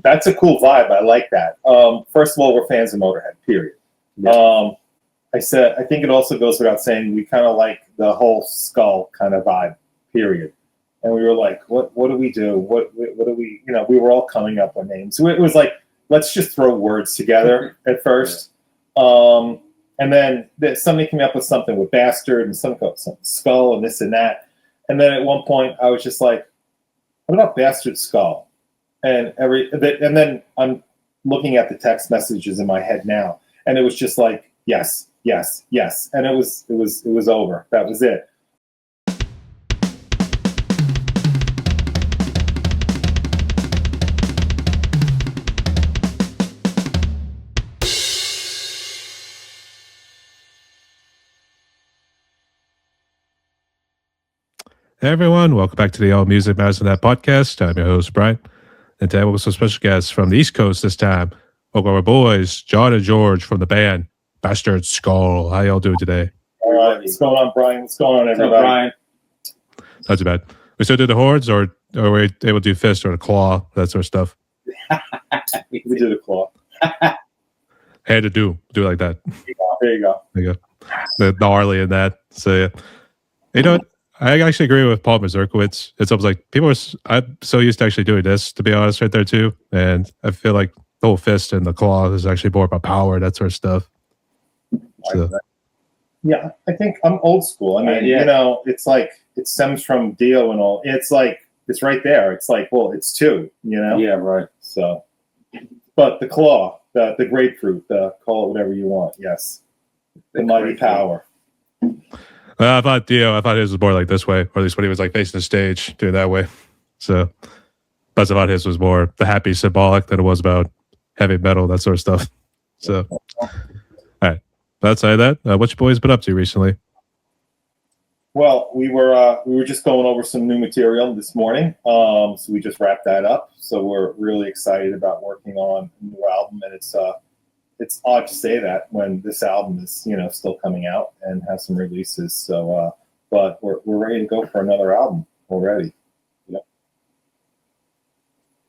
That's a cool vibe. I like that. First of all, we're fans of Motorhead, period. Yeah. I think it also goes without saying we kind of like the whole Skull kind of vibe, period. And we were like, what do we do? What do we, we were all coming up with names. So it was like, let's just throw words together at first. And then somebody came up with something with Bastard and something Skull and this and that. And then at one point I was just like, what about Bastard Skull? And then I'm looking at the text messages in my head now, and it was just like, yes, yes, yes. And it was over. That was it. Hey everyone, welcome back to the All Music Matters on That podcast. I'm your host, Brian. And today we'll have some special guests from the East Coast this time. Welcome our boys, John and George from the band Bastard Skull. How y'all doing today? All right, what's going on, Brian? What's going on, everybody? Brian? Not too bad. We still do the hordes, or are we able to do fist or the claw, that sort of stuff? We do the claw. Had to do it like that. There you go. The gnarly in that. So yeah. You know what? I actually agree with Paul Mazurkowitz. It's almost like I'm so used to actually doing this, to be honest, right there too. And I feel like the whole fist and the claw is actually more about power, that sort of stuff. So. Yeah, I think I'm old school. I mean, it's like it stems from Dio and all. It's like it's right there. It's like, well, it's two, Yeah, right. So, but the claw, the grapefruit, call it whatever you want. Yes, the mighty power. I thought his was more like this way, or at least when he was like facing the stage, doing that way. So, but I thought his was more the happy symbolic than it was about heavy metal, that sort of stuff. So, all right. But outside of that, what you boys been up to recently? Well, we were just going over some new material this morning, so we just wrapped that up. So we're really excited about working on a new album, and it's odd to say that when this album is still coming out and has some releases. So, but we're ready to go for another album already. Yep.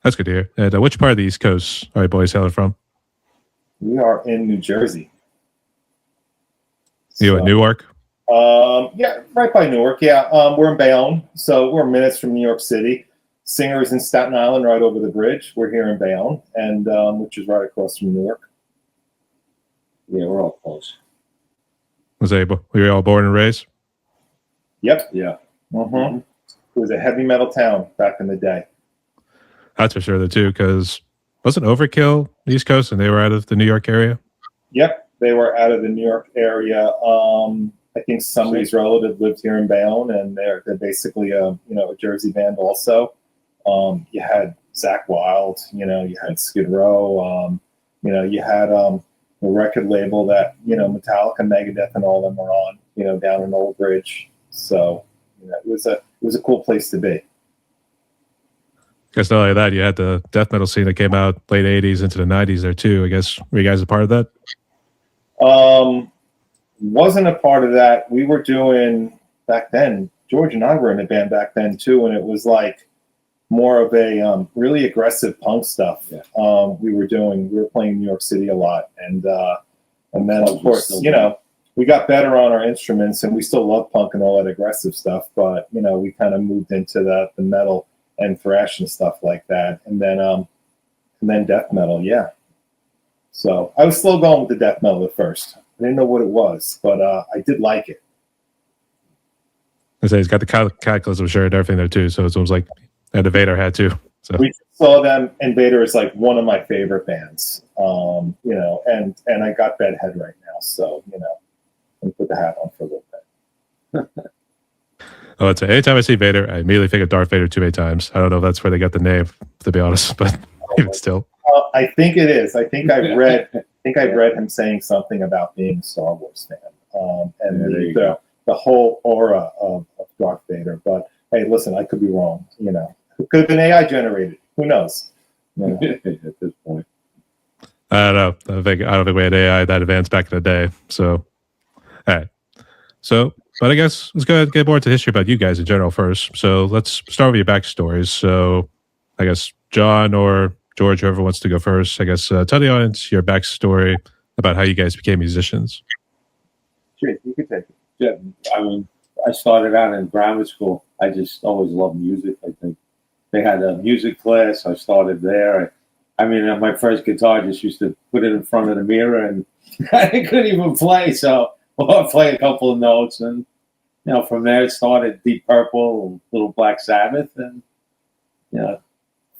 That's good to hear. And which part of the East Coast are you boys hailing from? We are in New Jersey. You in Newark? Yeah, right by Newark. Yeah, we're in Bayonne, so we're minutes from New York City. Singer's in Staten Island, right over the bridge. We're here in Bayonne, and which is right across from Newark. Yeah, we're all close. Were you all born and raised? Yep. Yeah. Mm-hmm. It was a heavy metal town back in the day. That's for sure, though, too, because wasn't Overkill the East Coast and they were out of the New York area? Yep, they were out of the New York area. I think somebody's relative lived here in Bayonne, and they're basically a Jersey band also. You had Zakk Wylde, you had Skid Row, you had the record label that Metallica, Megadeth, and all of them were on, down in Old Bridge. So it was a cool place to be. I guess not only that, you had the death metal scene that came out late 80s into the 90s there too. I guess, were you guys a part of that? Wasn't a part of that. We were doing back then, George and I were in a band back then too, and it was like more of a really aggressive punk stuff. Yeah. We were playing in New York City a lot, and then of course we got better on our instruments, and we still love punk and all that aggressive stuff, but we kind of moved into the metal and thrash and stuff like that, and then death metal. Yeah. So I was slow going with the death metal at first. I didn't know what it was, but I did like it. I say he's got the Cataclysm shirt and everything there too, so it's almost like and the Vader had too. So we saw them, and Vader is like one of my favorite bands. And I got Bedhead right now, so let me put the hat on for a little bit. Oh, I'd say anytime I see Vader, I immediately think of Darth Vader too many times. I don't know if that's where they got the name, to be honest, but even still. I think it is. I think I've read him saying something about being a Star Wars fan, and the whole aura of Darth Vader. But hey, listen, I could be wrong. It could have been AI generated. Who knows? At this point, I don't know. I don't think we had AI that advanced back in the day. So, all right. So, but I guess let's go ahead and get more into history about you guys in general first. So let's start with your backstories. So, I guess John or George, whoever wants to go first, I guess, tell the audience your backstory about how you guys became musicians. Jake, you could take it. Yeah, I mean, I started out in grammar school. I just always loved music. I think they had a music class. I started there. I mean, my first guitar, I just used to put it in front of the mirror, and I couldn't even play. So I'd play a couple of notes, and from there it started Deep Purple, Little Black Sabbath, and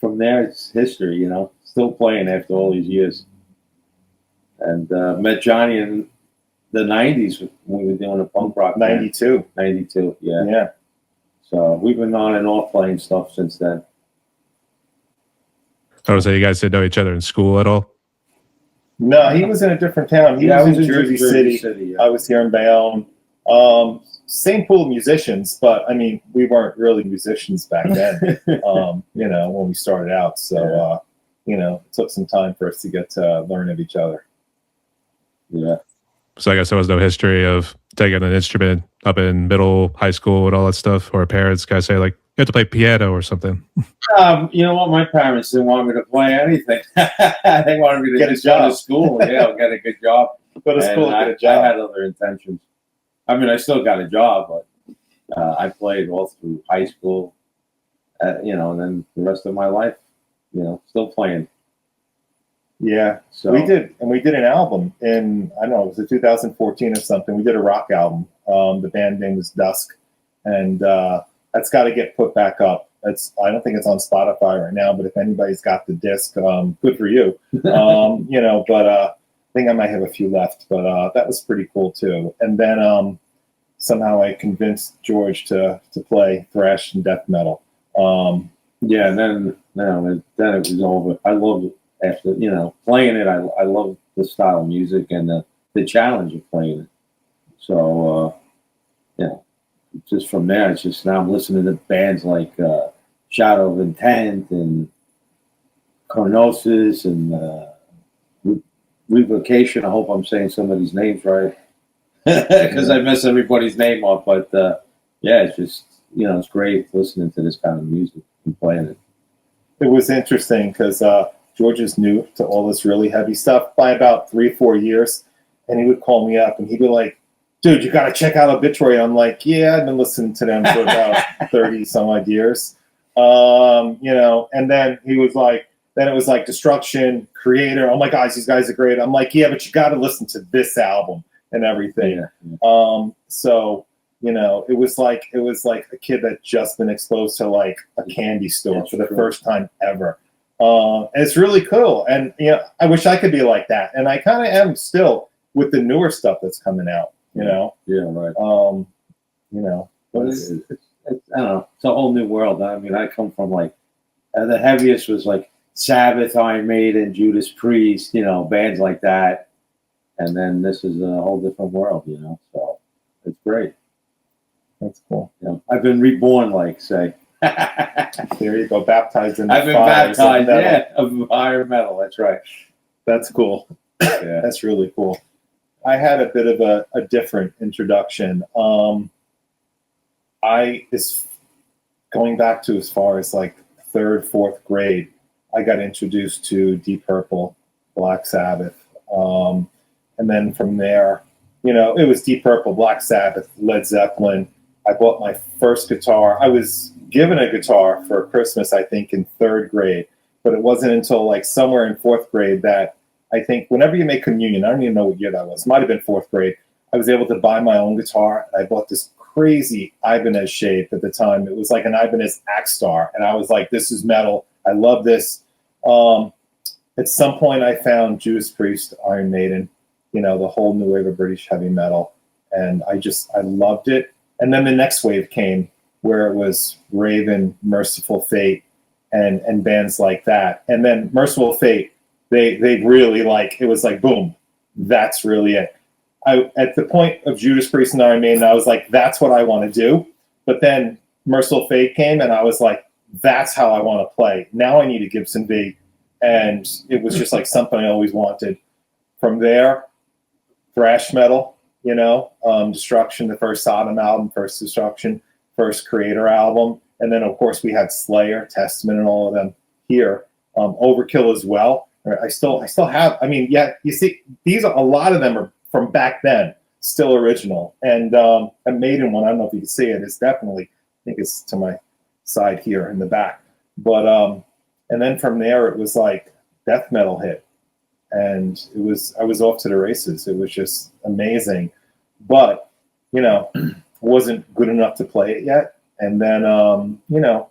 from there it's history. Still playing after all these years. And met Johnny in the '90s when we were doing a punk rock. 92. 92, yeah. Yeah. So we've been on and off playing stuff since then. I would say you guys didn't know each other in school at all. No, he was in a different town. He was in Jersey City. Yeah. I was here in Bayonne. Same pool of musicians, but I mean, we weren't really musicians back then. When we started out. So, it took some time for us to get to learn of each other. Yeah. So I guess there was no history of taking an instrument up in middle, high school, and all that stuff, or parents guys say like you have to play piano or something. You know what? My parents didn't want me to play anything. They wanted me to Get a just go job. to school. Yeah, get a good job. Go to school, And get a job. I had other intentions. I mean, I still got a job, but I played all through high school. And then the rest of my life, still playing. Yeah, So we did an album in, I don't know, was it 2014 or something? We did a rock album. The band name was Dusk, and that's got to get put back up. I don't think it's on Spotify right now, but if anybody's got the disc, good for you. But I think I might have a few left, but that was pretty cool too. And then somehow I convinced George to play thrash and death metal. yeah, and then it was over. I loved it. After playing it, I love the style of music and the challenge of playing it. So just from there, it's just now I'm listening to bands like Shadow of Intent and Chronosis and Revocation. I hope I'm saying some of these names right because I mess everybody's name up. But it's just it's great listening to this kind of music and playing it. It was interesting because George is new to all this really heavy stuff by about 3-4 years, and he would call me up and he'd be like, dude, you got to check out Obituary. I'm like, yeah, I've been listening to them for about 30 some odd years. And then he was like, then it was like Destruction, Creator. Oh my gosh, these guys are great. I'm like, yeah, but you got to listen to this album and everything. Yeah. So, it was like a kid that just been exposed to like a candy store for the first time ever. And it's really cool. And, I wish I could be like that. And I kind of am still with the newer stuff that's coming out, Yeah, right. But It's, I don't know. It's a whole new world. I mean, I come from like the heaviest was like Sabbath, Iron Maiden, Judas Priest, bands like that. And then this is a whole different world, So it's great. That's cool. I've been reborn, like say. There you go, baptized in the I've been fires of baptized, metal. of iron metal. That's right. That's cool. Yeah. That's really cool. I had a bit of a different introduction. Going back to as far as like 3rd, 4th grade, I got introduced to Deep Purple, Black Sabbath. And then from there, it was Deep Purple, Black Sabbath, Led Zeppelin. I bought my first guitar. I was given a guitar for Christmas, I think, in 3rd grade, but it wasn't until like somewhere in 4th grade that I think whenever you make communion, I don't even know what year that was, might have been 4th grade, I was able to buy my own guitar. I bought this crazy Ibanez shape at the time. It was like an Ibanez Axstar, and I was like, this is metal. I love this. At some point, I found Judas Priest, Iron Maiden, the whole new wave of British heavy metal, and I loved it. And then the next wave came, where it was Raven, Merciful Fate, and bands like that. And then Merciful Fate, they really it was like, boom, that's really it. At the point of Judas Priest and Iron Maiden, I was like, that's what I want to do. But then Merciful Fate came, and I was like, that's how I want to play. Now I need a Gibson V. And it was just like something I always wanted. From there, thrash metal, Destruction, the first Sodom album, first Destruction, first Creator album. And then, of course, we had Slayer, Testament, and all of them here. Overkill as well. I still have. I mean, yeah, you see, these are a lot of them are from back then, still original. And a Maiden one, I don't know if you can see it, is definitely, I think it's to my side here in the back. But and then from there, it was like death metal hit, and I was off to the races. It was just amazing, but you know, wasn't good enough to play it yet. And then you know,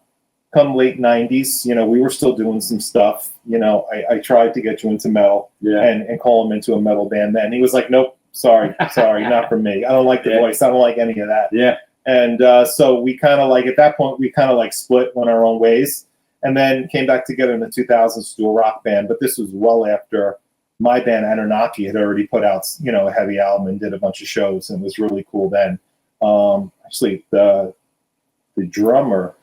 come late 90s, you know, we were still doing some stuff. You know, I tried to get you into metal and call him into a metal band then. He was like, nope, sorry, not for me. I don't like the voice. I don't like any of that. Yeah. And so we kind of like, at that point, we kind of like split, went our own ways, and then came back together in the 2000s to do a rock band. But this was well after my band, Anunnaki, had already put out, you know, a heavy album and did a bunch of shows, and it was really cool then. Actually, the drummer,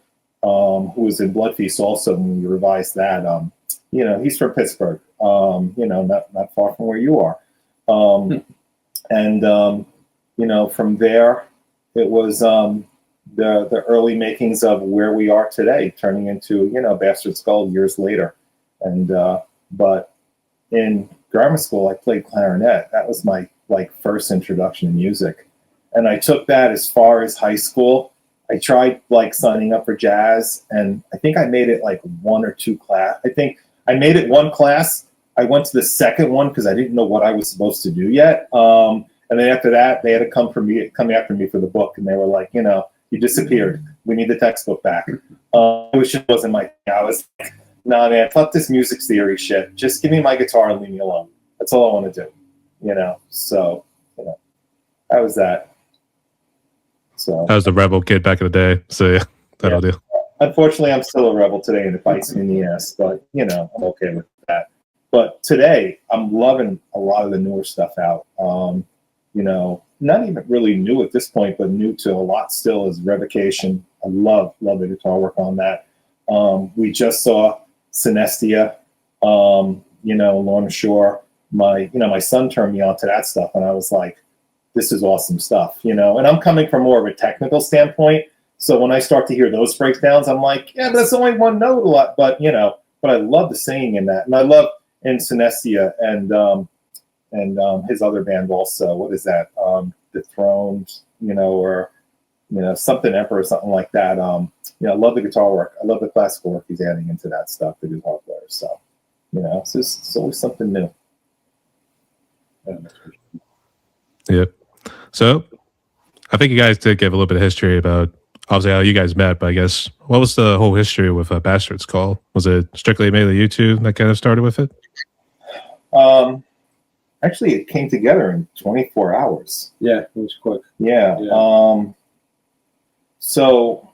who was in Blood Feast also, when we revised that, you know, he's from Pittsburgh, you know, not far from where you are. And, you know, from there, it was the early makings of where we are today, turning into, you know, Bastard Skull years later. And, but in grammar school, I played clarinet. That was my, like, first introduction to music. And I took that as far as high school. I tried like signing up for jazz, and I think I made it like one or two class. I think I made it one class. I went to the second one because I didn't know what I was supposed to do yet. And then after that, they had to come after me for the book, and they were like, you know, you disappeared. We need the textbook back. It just wasn't my thing. I was like, nah, man, fuck this music theory shit. Just give me my guitar and leave me alone. That's all I want to do. You know, so you know, that was that. So I was the rebel kid back in the day. So yeah, that'll do. Unfortunately, I'm still a rebel today, and it bites me in the ass. But you know, I'm okay with that. But today, I'm loving a lot of the newer stuff out. You know, not even really new at this point, but new to a lot still is Revocation. I love the guitar work on that. We just saw Synestia. You know, Lorna Shore. My son turned me on to that stuff, and I was like, this is awesome stuff, you know. And I'm coming from more of a technical standpoint, so when I start to hear those breakdowns, I'm like, yeah, but that's only one note a lot. But you know, but I love the singing in that, and I love in Synestia and his other band also. What is that? Dethroned, you know, or you know, something Emperor or something like that. You know, I love the guitar work. I love the classical work he's adding into that stuff, the guitar player. So, you know, it's always something new. Yeah. So I think you guys did give a little bit of history about obviously how you guys met, but I guess what was the whole history with Bastard Skull? Was it strictly mainly you two that kind of started with it? Actually, it came together in 24 hours. Yeah, it was quick. Yeah. So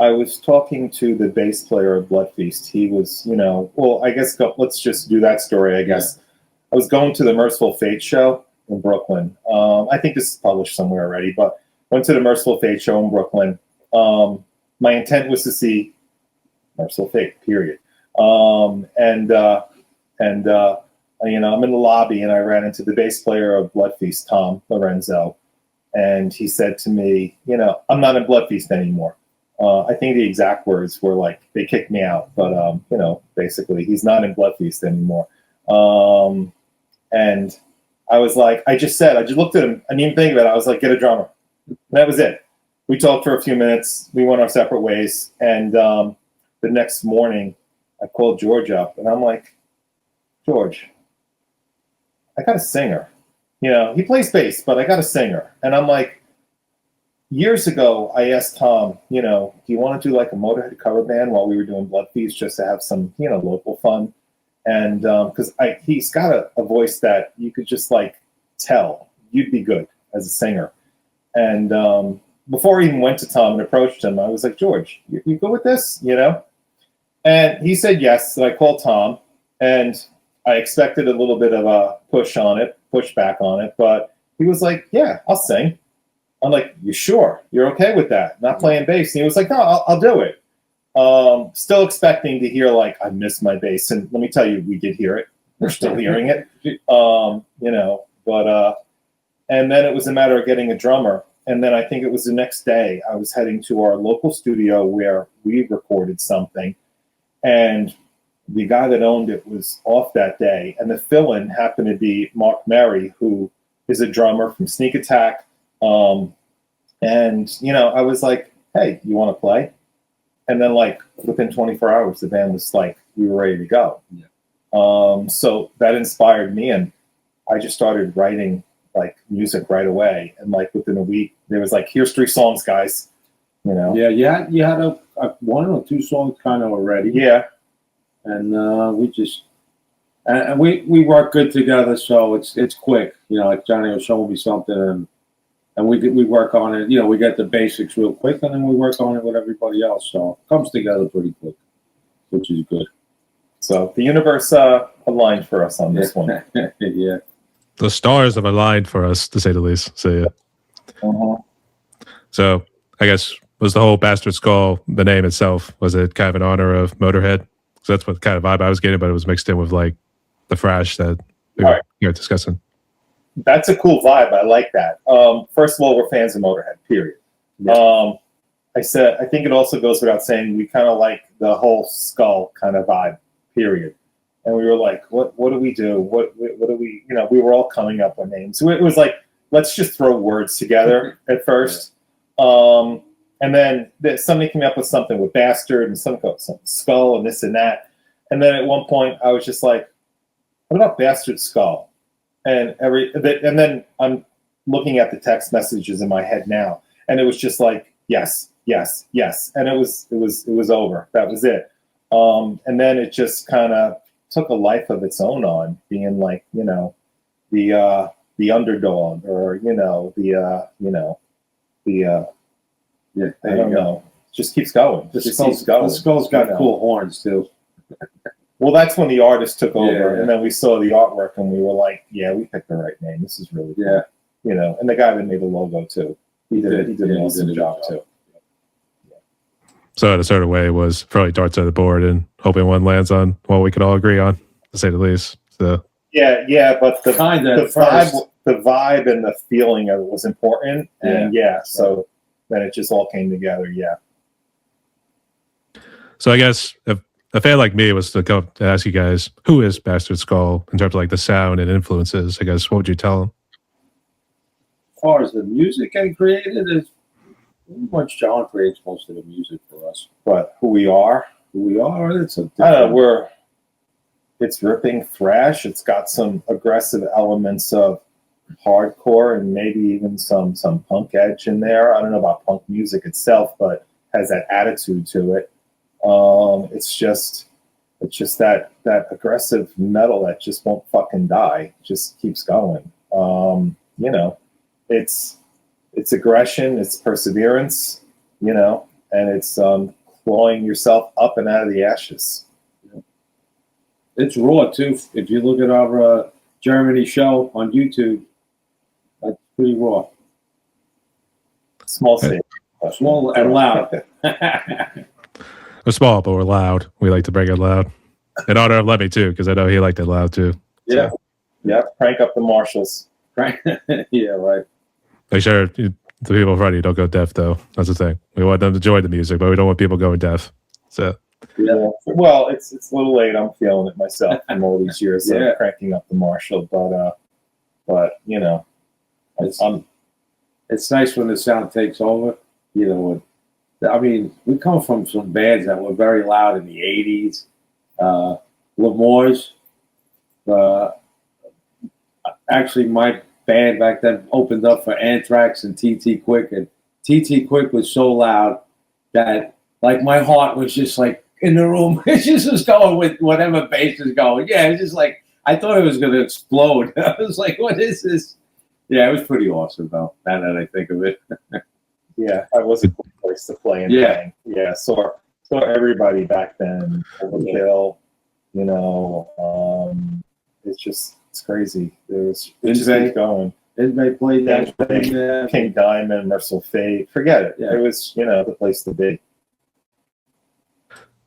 I was talking to the bass player of Blood Feast. He was, you know, well, I guess let's just do that story, I guess. Yeah. I was going to the Merciful Fate show in Brooklyn. I think this is published somewhere already, but went to the Merciful Fate show in Brooklyn. My intent was to see Merciful Fate, period. You know, I'm in the lobby and I ran into the bass player of Blood Feast, Tom Lorenzo, and he said to me, you know, I'm not in Blood Feast anymore. I think the exact words were like, they kicked me out, but you know, basically he's not in Blood Feast anymore. And I was like, I just looked at him. I didn't even think about it. I was like, get a drummer. And that was it. We talked for a few minutes. We went our separate ways. And the next morning, I called George up, and I'm like, George, I got a singer. You know, he plays bass, but I got a singer. And I'm like, years ago, I asked Tom, you know, do you want to do like a Motorhead cover band while we were doing Blood Feast just to have some, you know, local fun? And because he's got a voice that you could just like tell you'd be good as a singer. And before I even went to Tom and approached him, I was like, George, you go with this, you know? And he said yes. So I called Tom, and I expected a little bit of a pushback on it, but he was like, yeah, I'll sing. I'm like, you sure? You're okay with that? Not playing bass? And he was like, no, I'll do it. Still expecting to hear like, I miss my bass. And let me tell you, we did hear it. We're still hearing it. You know, but, and then it was a matter of getting a drummer. And then I think it was the next day I was heading to our local studio where we recorded something. And the guy that owned it was off that day, and the fill-in happened to be Mark Mary, who is a drummer from Sneak Attack. And I was like, hey, you want to play? And then like within 24 hours, the band was like, we were ready to go. Yeah. So that inspired me, and I just started writing like music right away. And like within a week, there was like, here's 3 songs, guys. Yeah, you had a 1 or 2 songs kind of already. Yeah. And we work good together, so it's quick. Like Johnny will show me something, and we work on it. We get the basics real quick, and then we work on it with everybody else. So it comes together pretty quick, which is good. So the universe aligned for us on this one. Yeah. The stars have aligned for us, to say the least. So yeah. Uh-huh. So I guess, was the whole Bastard Skull, the name itself, was it kind of in honor of Motorhead? So that's what kind of vibe I was getting, but it was mixed in with like the thrash that we were discussing. That's a cool vibe. I like that. First of all, we're fans of Motorhead, period. Yeah. I think it also goes without saying, we kind of like the whole Skull kind of vibe, period. And we were like, what do we do? What do we, we were all coming up with names. So it was like, let's just throw words together at first. Yeah. And then somebody came up with something with Bastard and some Skull and this and that. And then at one point I was just like, what about Bastard Skull? And then I'm looking at the text messages in my head now, and it was just like, yes, yes, yes. And it was over. That was it. And then it just kind of took a life of its own on being like, the underdog, or Yeah, I don't know. Just keeps going. The Skull's got cool horns too. Well, that's when the artist took over, Yeah. and then we saw the artwork, and we were like, "Yeah, we picked the right name. This is really cool." Yeah. And the guy that made the logo too, he did an awesome job too. So in a certain way, it was throwing darts at the board and hoping one lands on what we could all agree on, to say the least. So yeah, but the first. vibe and the feeling of it was important, and so then it just all came together. Yeah. So I guess if a fan like me was to come to ask you guys, who is Bastard Skull in terms of like the sound and influences, I guess, what would you tell them? As far as the music I created, is pretty much John creates most of the music for us. But who we are, it's it's ripping thrash. It's got some aggressive elements of hardcore and maybe even some punk edge in there. I don't know about punk music itself, but has that attitude to it. It's just that aggressive metal that just won't fucking die. Just keeps going. It's aggression, it's perseverance, and it's clawing yourself up and out of the ashes. It's raw too. If you look at our Germany show on YouTube, that's pretty raw. Small stage. Small and loud. We're small, but we're loud. We like to bring it loud. In honor of Lemmy, too, because I know he liked it loud, too. Yeah. So. Yeah, crank up the Marshalls. Yeah, right. Make sure the people in front of you don't go deaf, though. That's the thing. We want them to enjoy the music, but we don't want people going deaf. So. Yeah. Well, it's a little late. I'm feeling it myself from all these years of cranking up the Marshall, but it's nice when the sound takes over. I mean, we come from some bands that were very loud in the 80s. L'Amour's, actually, my band back then opened up for Anthrax and TT Quick, and TT Quick was so loud that, like, my heart was just like in the room. It just was going with whatever bass is going. Yeah, it's just like I thought it was going to explode. I was like, "What is this?" Yeah, it was pretty awesome, though. Now that I think of it. Yeah, that was a cool place to play and bang. Yeah, saw everybody back then. Overkill, it's crazy. It just keeps going. Everybody played that. King Diamond, Merciful Fate. Forget it. Yeah. It was, the place to be.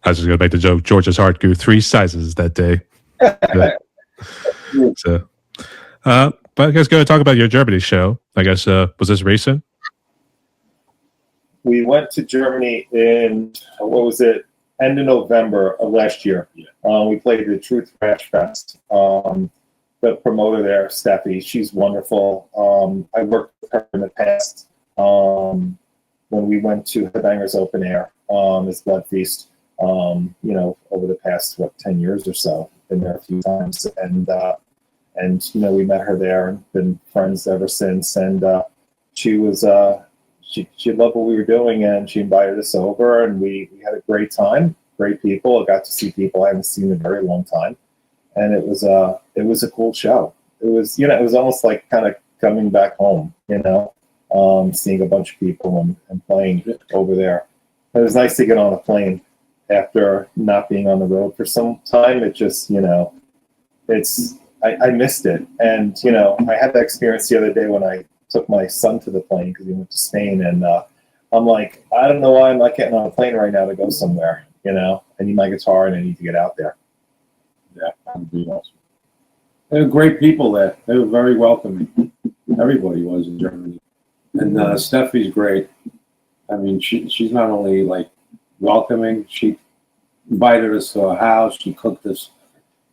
I was just going to make the joke. George's heart grew 3 sizes that day. But I guess going to talk about your Germany show. I guess, was this recent? We went to Germany in, what was it, end of November of last year. Yeah. We played the Truth Thrash Fest. The promoter there, Steffi, she's wonderful. I worked with her in the past when we went to Headbangers Open Air, this Blood Feast. You know, over the past 10 years or so, been there a few times, and you know, we met her there and been friends ever since. And she was she loved what we were doing, and she invited us over, and we had a great time. Great people. I got to see people I haven't seen in a very long time, and it was a cool show. It was, you know, it was almost like kind of coming back home, you know, seeing a bunch of people and playing over there. It was nice to get on a plane after not being on the road for some time. It just, you know, I missed it. And, you know, I had that experience the other day when I took my son to the plane because he went to Spain. And I'm like, I don't know why I'm not getting on a plane right now to go somewhere, you know. I need my guitar and I need to get out there. Yeah, that would be awesome. They were great people there. They were very welcoming. Everybody was in Germany. And Steffi's great. I mean, she's not only like welcoming, she invited us to her house. She cooked us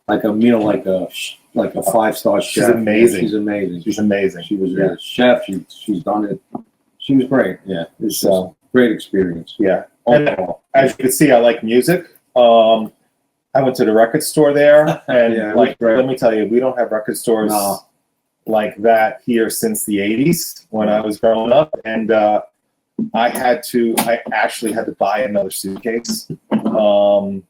like a meal, like a 5-star chef. She's amazing. She's amazing. She's amazing. She was a chef. She's done it. She was great. Yeah, it's a great experience. Yeah. And as you can see, I like music. I went to the record store there, and Yeah, like, great. let me tell you, we don't have record stores like that here since the 80s when I was growing up. And I actually had to buy another suitcase. And,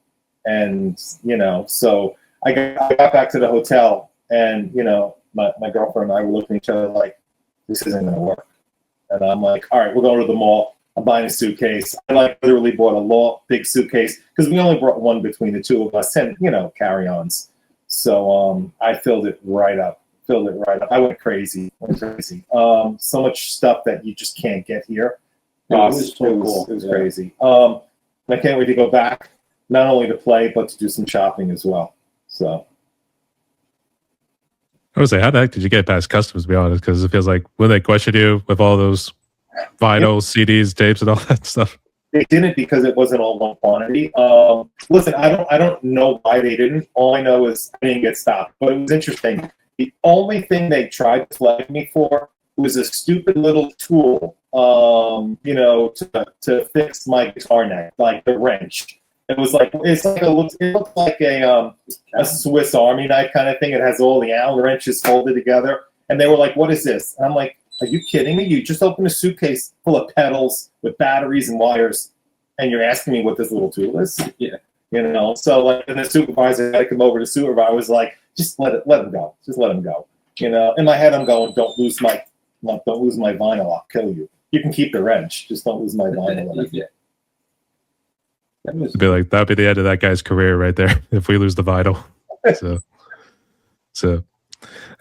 you know, so I got back to the hotel, and, you know, my girlfriend and I were looking at each other like, this isn't going to work. And I'm like, all right, we're going to the mall. I'm buying a suitcase. I like literally bought a big suitcase because we only brought one between the two of us, and, you know, carry-ons. So I filled it right up. I went crazy. So much stuff that you just can't get here. It was crazy. I can't wait to go back, not only to play, but to do some shopping as well. So I would say, how the heck did you get past customs, to be honest? Because it feels like when they question you with all those vinyl, CDs, tapes, and all that stuff. They didn't, because it wasn't all one quantity. Listen, I don't know why they didn't. All I know is I didn't get stopped. But it was interesting. The only thing they tried to flag me for was a stupid little tool, you know, to fix my guitar neck, like the wrench. It was like it looked like a Swiss Army knife kind of thing. It has all the Allen wrenches folded together, and they were like, "What is this?" And I'm like, "Are you kidding me? You just opened a suitcase full of pedals with batteries and wires, and you're asking me what this little tool is?" Yeah, you know. So like, and the supervisor had to come over to supervise. I was like, "Just let him go. Just let him go." You know. In my head, I'm going, "Don't lose my vinyl. I'll kill you. You can keep the wrench. Just don't lose my vinyl." Yeah. It'd be like, that'd be the end of that guy's career right there if we lose the vinyl. So all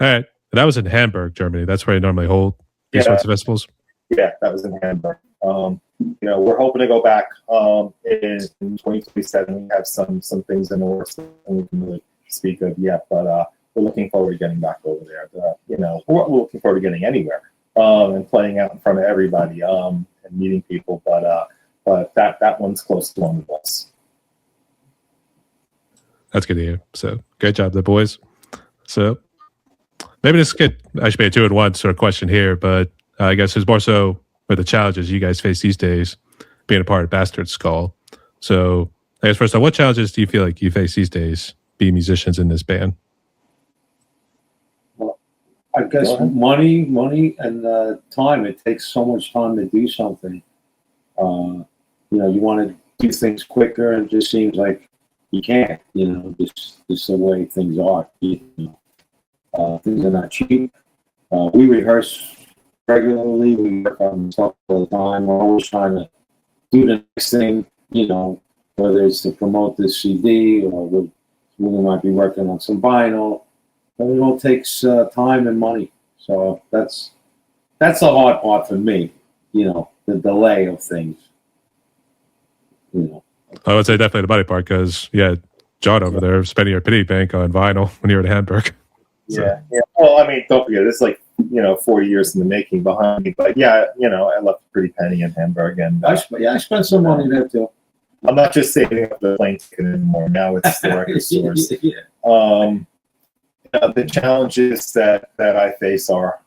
right. That was in Hamburg, Germany. That's where you normally hold these sorts of festivals. Yeah, that was in Hamburg. You know, we're hoping to go back in 2027. We have some things in the works that we can really speak of yet, but we're looking forward to getting back over there. You know, we're looking forward to getting anywhere and playing out in front of everybody and meeting people. But that one's close to one of us. That's good to hear. So great job there, boys. So maybe this could actually be a 2-in-1 sort of question here, but I guess it's more so with the challenges you guys face these days being a part of Bastard Skull. So I guess first off, what challenges do you feel like you face these days being musicians in this band? Well, I guess money and time. It takes so much time to do something. You know, you want to do things quicker, and it just seems like you can't. You know, just the way things are. You know, things are not cheap. We rehearse regularly. We work on stuff all the time. We're always trying to do the next thing. You know, whether it's to promote this CD or we might be working on some vinyl. But it all takes time and money. So that's the hard part for me. You know, the delay of things. You know. I would say definitely the money part, because John over there spending your pity bank on vinyl when you were in Hamburg. So. Yeah. Well, I mean, don't forget, it's like, you know, 40 years in the making behind me. But yeah, you know, I left a pretty penny in Hamburg, and I spent some money there too. I'm not just saving up the plane ticket anymore. Now it's the record stores. Yeah. The challenges that I face are,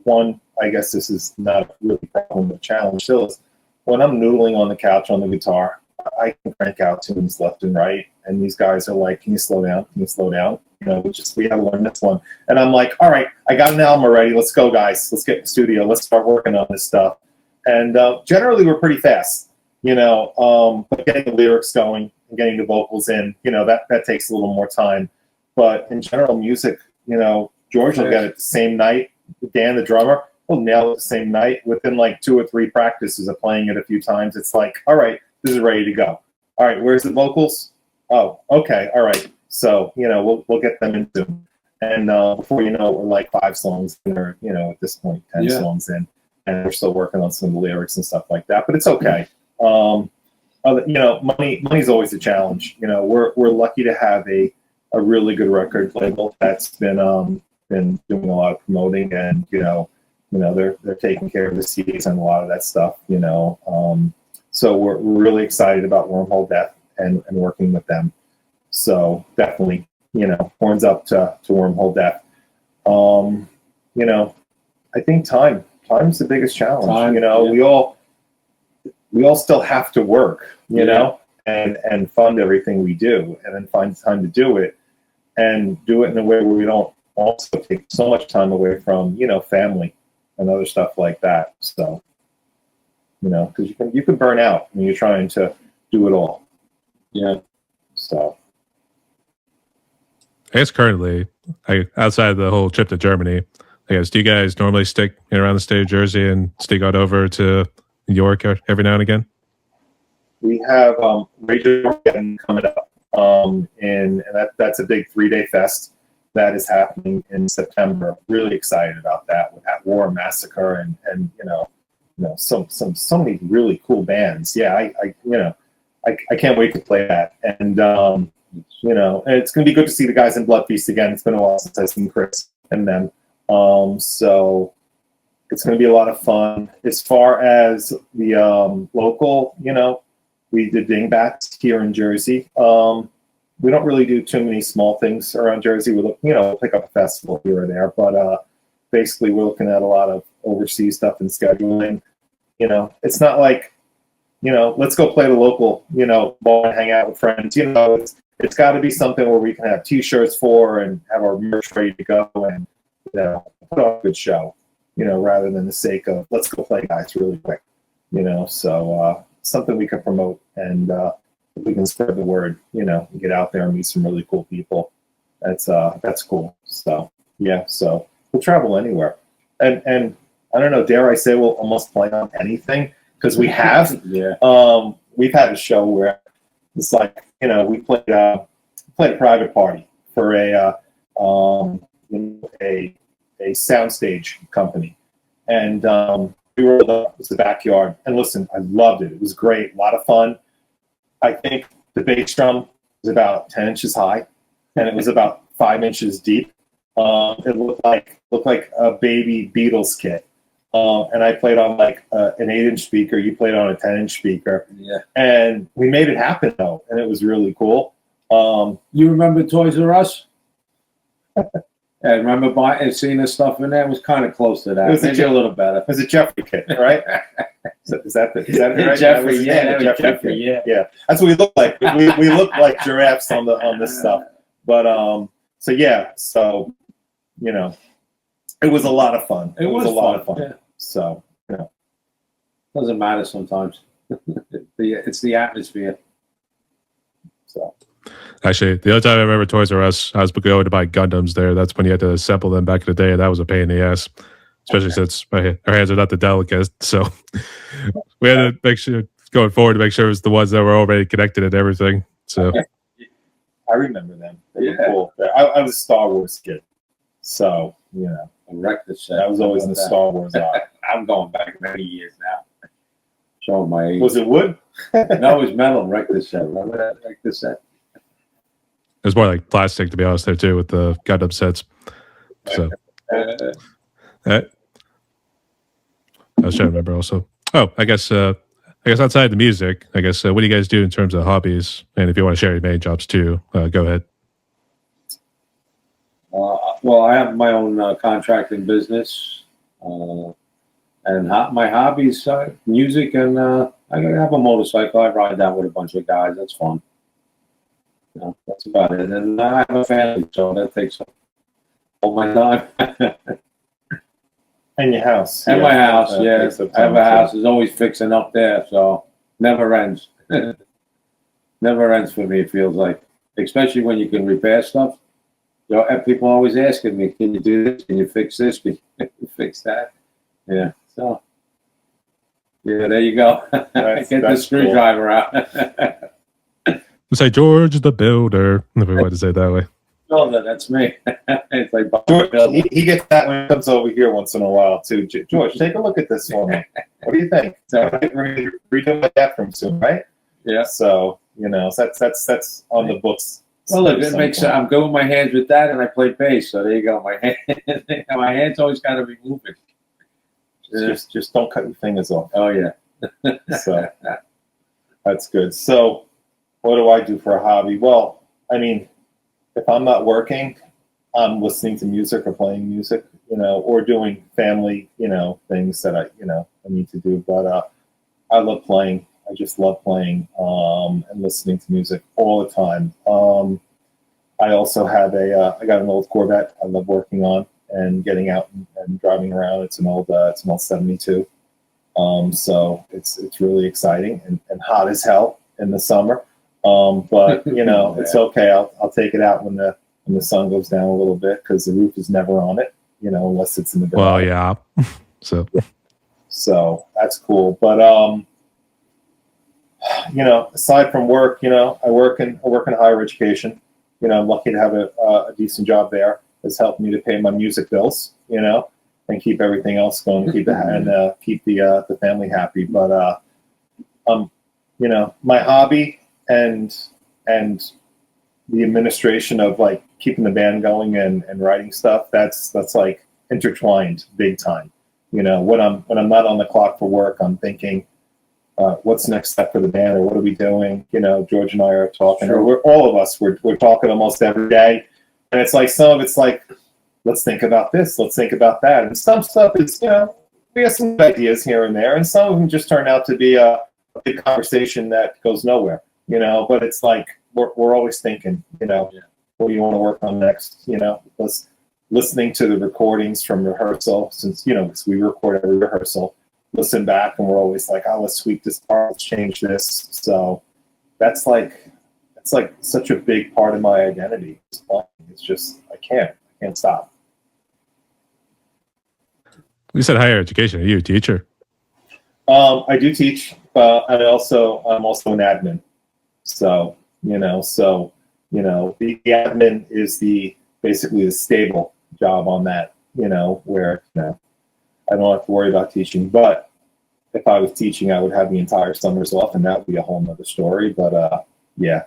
one, I guess this is not a really problem, but challenge still is when I'm noodling on the couch on the guitar, I can crank out tunes left and right, and these guys are like, "Can you slow down? Can you slow down?" We have to learn this one, and I'm like, "All right, I got an album already. Let's go, guys. Let's get in the studio. Let's start working on this stuff." And generally, we're pretty fast, but getting the lyrics going and getting the vocals in, that takes a little more time. But in general, music, George will get it the same night. Dan, the drummer, will nail it the same night. Within like 2 or 3 practices of playing it a few times, it's like, all right, this is ready to go. All right, where's the vocals? Oh, okay, all right. So, we'll get them into. And before you know it, we're like 5 songs in, or, at this point, 10 songs in. And we're still working on some of the lyrics and stuff like that. But it's okay. Money's always a challenge. We're lucky to have a really good record label that's been doing a lot of promoting, and they're taking care of the CDs and a lot of that stuff. So we're really excited about Wormhole Death and working with them. So definitely, horns up to Wormhole Death. I think time's the biggest challenge. We all still have to work, and fund everything we do, and then find time to do it, and do it in a way where we don't also take so much time away from, family and other stuff like that. So, because you can burn out when you're trying to do it all. Yeah. So, I guess currently, outside of the whole trip to Germany, I guess, do you guys normally stick around the state of Jersey and sneak on over to New York every now and again? We have Radio Armageddon coming up, and that's a big 3-day fest that is happening in September. Really excited about that. We have War Massacre and so many really cool bands. Yeah, I can't wait to play that. And and it's gonna be good to see the guys in Blood Feast again. It's been a while since I've seen Chris and them. So it's going to be a lot of fun. As far as the local, we did Dingbats here in Jersey. We don't really do too many small things around Jersey. We look, pick up a festival here or there, but basically we're looking at a lot of overseas stuff and scheduling. It's not like, let's go play the local, ball and hang out with friends. It's got to be something where we can have T-shirts for and have our merch ready to go and put on a good show. Rather than the sake of let's go play guys really quick. So something we can promote, and we can spread the word. Get out there and meet some really cool people. That's cool. So yeah, so we'll travel anywhere, and I don't know. Dare I say we'll almost play on anything because we have. Yeah. We've had a show where it's like we played a private party for a soundstage company, and we were it was the backyard, and listen, I loved it. It was great, a lot of fun. I think the bass drum was about 10 inches high, and it was about 5 inches deep. It looked like a baby Beatles kit, and I played on like an 8-inch speaker. You played on a 10-inch speaker. Yeah, and we made it happen though, and it was really cool. You remember Toys R Us? I remember buying and seeing the stuff in there. It was kind of close to that. It was maybe a little better. It was a Jeffrey kit, right? Is that it right? Jeffrey, yeah. That's what we look like. We look like giraffes on this stuff. But so yeah, so it was a lot of fun. It was a lot of fun. Yeah. So doesn't matter sometimes. It's the atmosphere. So. Actually, the other time I remember Toys R Us, I was going to buy Gundams there. That's when you had to assemble them back in the day, and that was a pain in the ass, especially since our hands are not the delicate. So we had to make sure, going forward, to make sure it was the ones that were already connected and everything. So I remember them. They were cool. I was a Star Wars kid, so I wrecked the set. I was always in the Star Wars eye. I'm going back many years now. Showing my age. Was it wood? No, it was metal. Wrecked the set. Remember that? Wrecked the set. it was more like plastic, to be honest, there too, with the Gundam sets. So I was trying to remember also. Oh, I guess I guess outside the music, I guess what do you guys do in terms of hobbies? And if you want to share your main jobs too, go ahead. Well, I have my own contracting business, and my hobbies music, and I have a motorcycle. I ride down with a bunch of guys. That's fun. That's about it. And I have a family, so that takes all my time. And your house. And my house, yeah. Takes up I have time, a house. It's always fixing up there, so never ends. Never ends for me, it feels like. Especially when you can repair stuff. You know, and people always asking me, can you do this? Can you fix this? Can you fix that? Yeah. So, yeah, there you go. Get the screwdriver out. Say George the Builder. If we want to say it that way. No, that's me. It's like George, he gets that when he comes over here once in a while too. George, take a look at this for me. What do you think? So we're redoing my bathroom soon, right? Yeah. So that's on the books. Well, look, it makes sense. I'm good with my hands with that, and I play bass. So there you go. My hands always got to be moving. Just don't cut your fingers off. Oh yeah. So that's good. So what do I do for a hobby? Well, I mean, if I'm not working, I'm listening to music or playing music, or doing family, things that I need to do. But I love playing. I just love playing and listening to music all the time. I also have I got an old Corvette I love working on and getting out and driving around. It's an old 72. So it's really exciting and hot as hell in the summer. But it's okay. I'll take it out when the sun goes down a little bit, because the roof is never on it, unless it's in the garage. Well, yeah. So that's cool. But aside from work, I work in higher education. I'm lucky to have a decent job there. It's helped me to pay my music bills, and keep everything else going, keep the family happy. But my hobby and the administration of like keeping the band going and writing stuff, that's like intertwined big time. When I'm not on the clock for work, I'm thinking, what's the next step for the band, or what are we doing? George and I are talking, or we're talking almost every day. And it's like, some of it's like, let's think about this, let's think about that. And some stuff is, we have some ideas here and there, and some of them just turn out to be a big conversation that goes nowhere, but it's like, we're always thinking, what do you want to work on next? Listening to the recordings from rehearsal, since, because we record every rehearsal, listen back, and we're always like, oh, let's tweak this part, let's change this. So that's like such a big part of my identity. It's just, I can't stop. You said higher education. Are you a teacher? I do teach, but I'm also an admin. So, the admin is basically the stable job on that, where, I don't have to worry about teaching. But if I was teaching, I would have the entire summers off, and that would be a whole nother story. But yeah,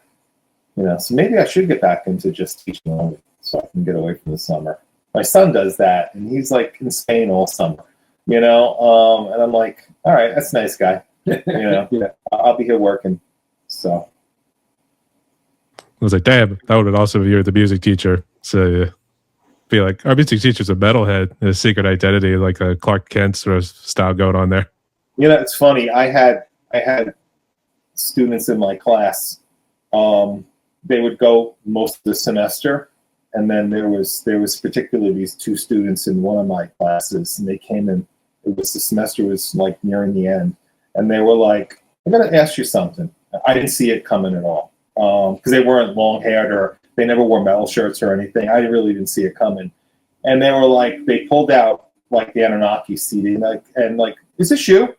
so maybe I should get back into just teaching only, so I can get away from the summer. My son does that, and he's like in Spain all summer, and I'm like, all right, that's a nice guy, Yeah, I'll be here working. So I was like, damn, that would have also you're the music teacher. So be like, our music teacher's a metalhead, a secret identity, like a Clark Kent sort of style going on there. It's funny. I had students in my class. They would go most of the semester, and then there was particularly these two students in one of my classes, and they came in. The semester was like nearing the end, and they were like, "I'm going to ask you something." I didn't see it coming at all, because they weren't long haired, or they never wore metal shirts or anything. I really didn't see it coming, and they were like, they pulled out like the Anunnaki CD, and like, is this you?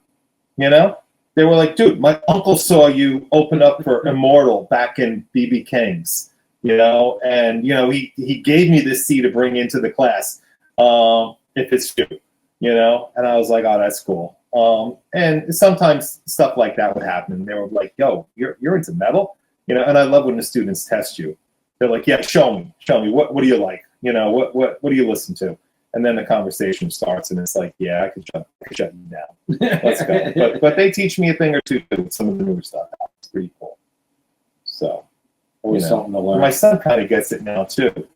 They were like, dude, my uncle saw you open up for Immortal back in BB King's, and he gave me this CD to bring into the class, if it's you, and I was like, oh, that's cool. And sometimes stuff like that would happen. They were like, yo, you're into metal, and I love when the students test you. They're like, yeah, show me, what do you like, what do you listen to? And then the conversation starts, and it's like, yeah, I could shut you down. Let's go. But they teach me a thing or two with some of the newer stuff. It's pretty cool. So, Always something to learn. my son kind of gets it now too.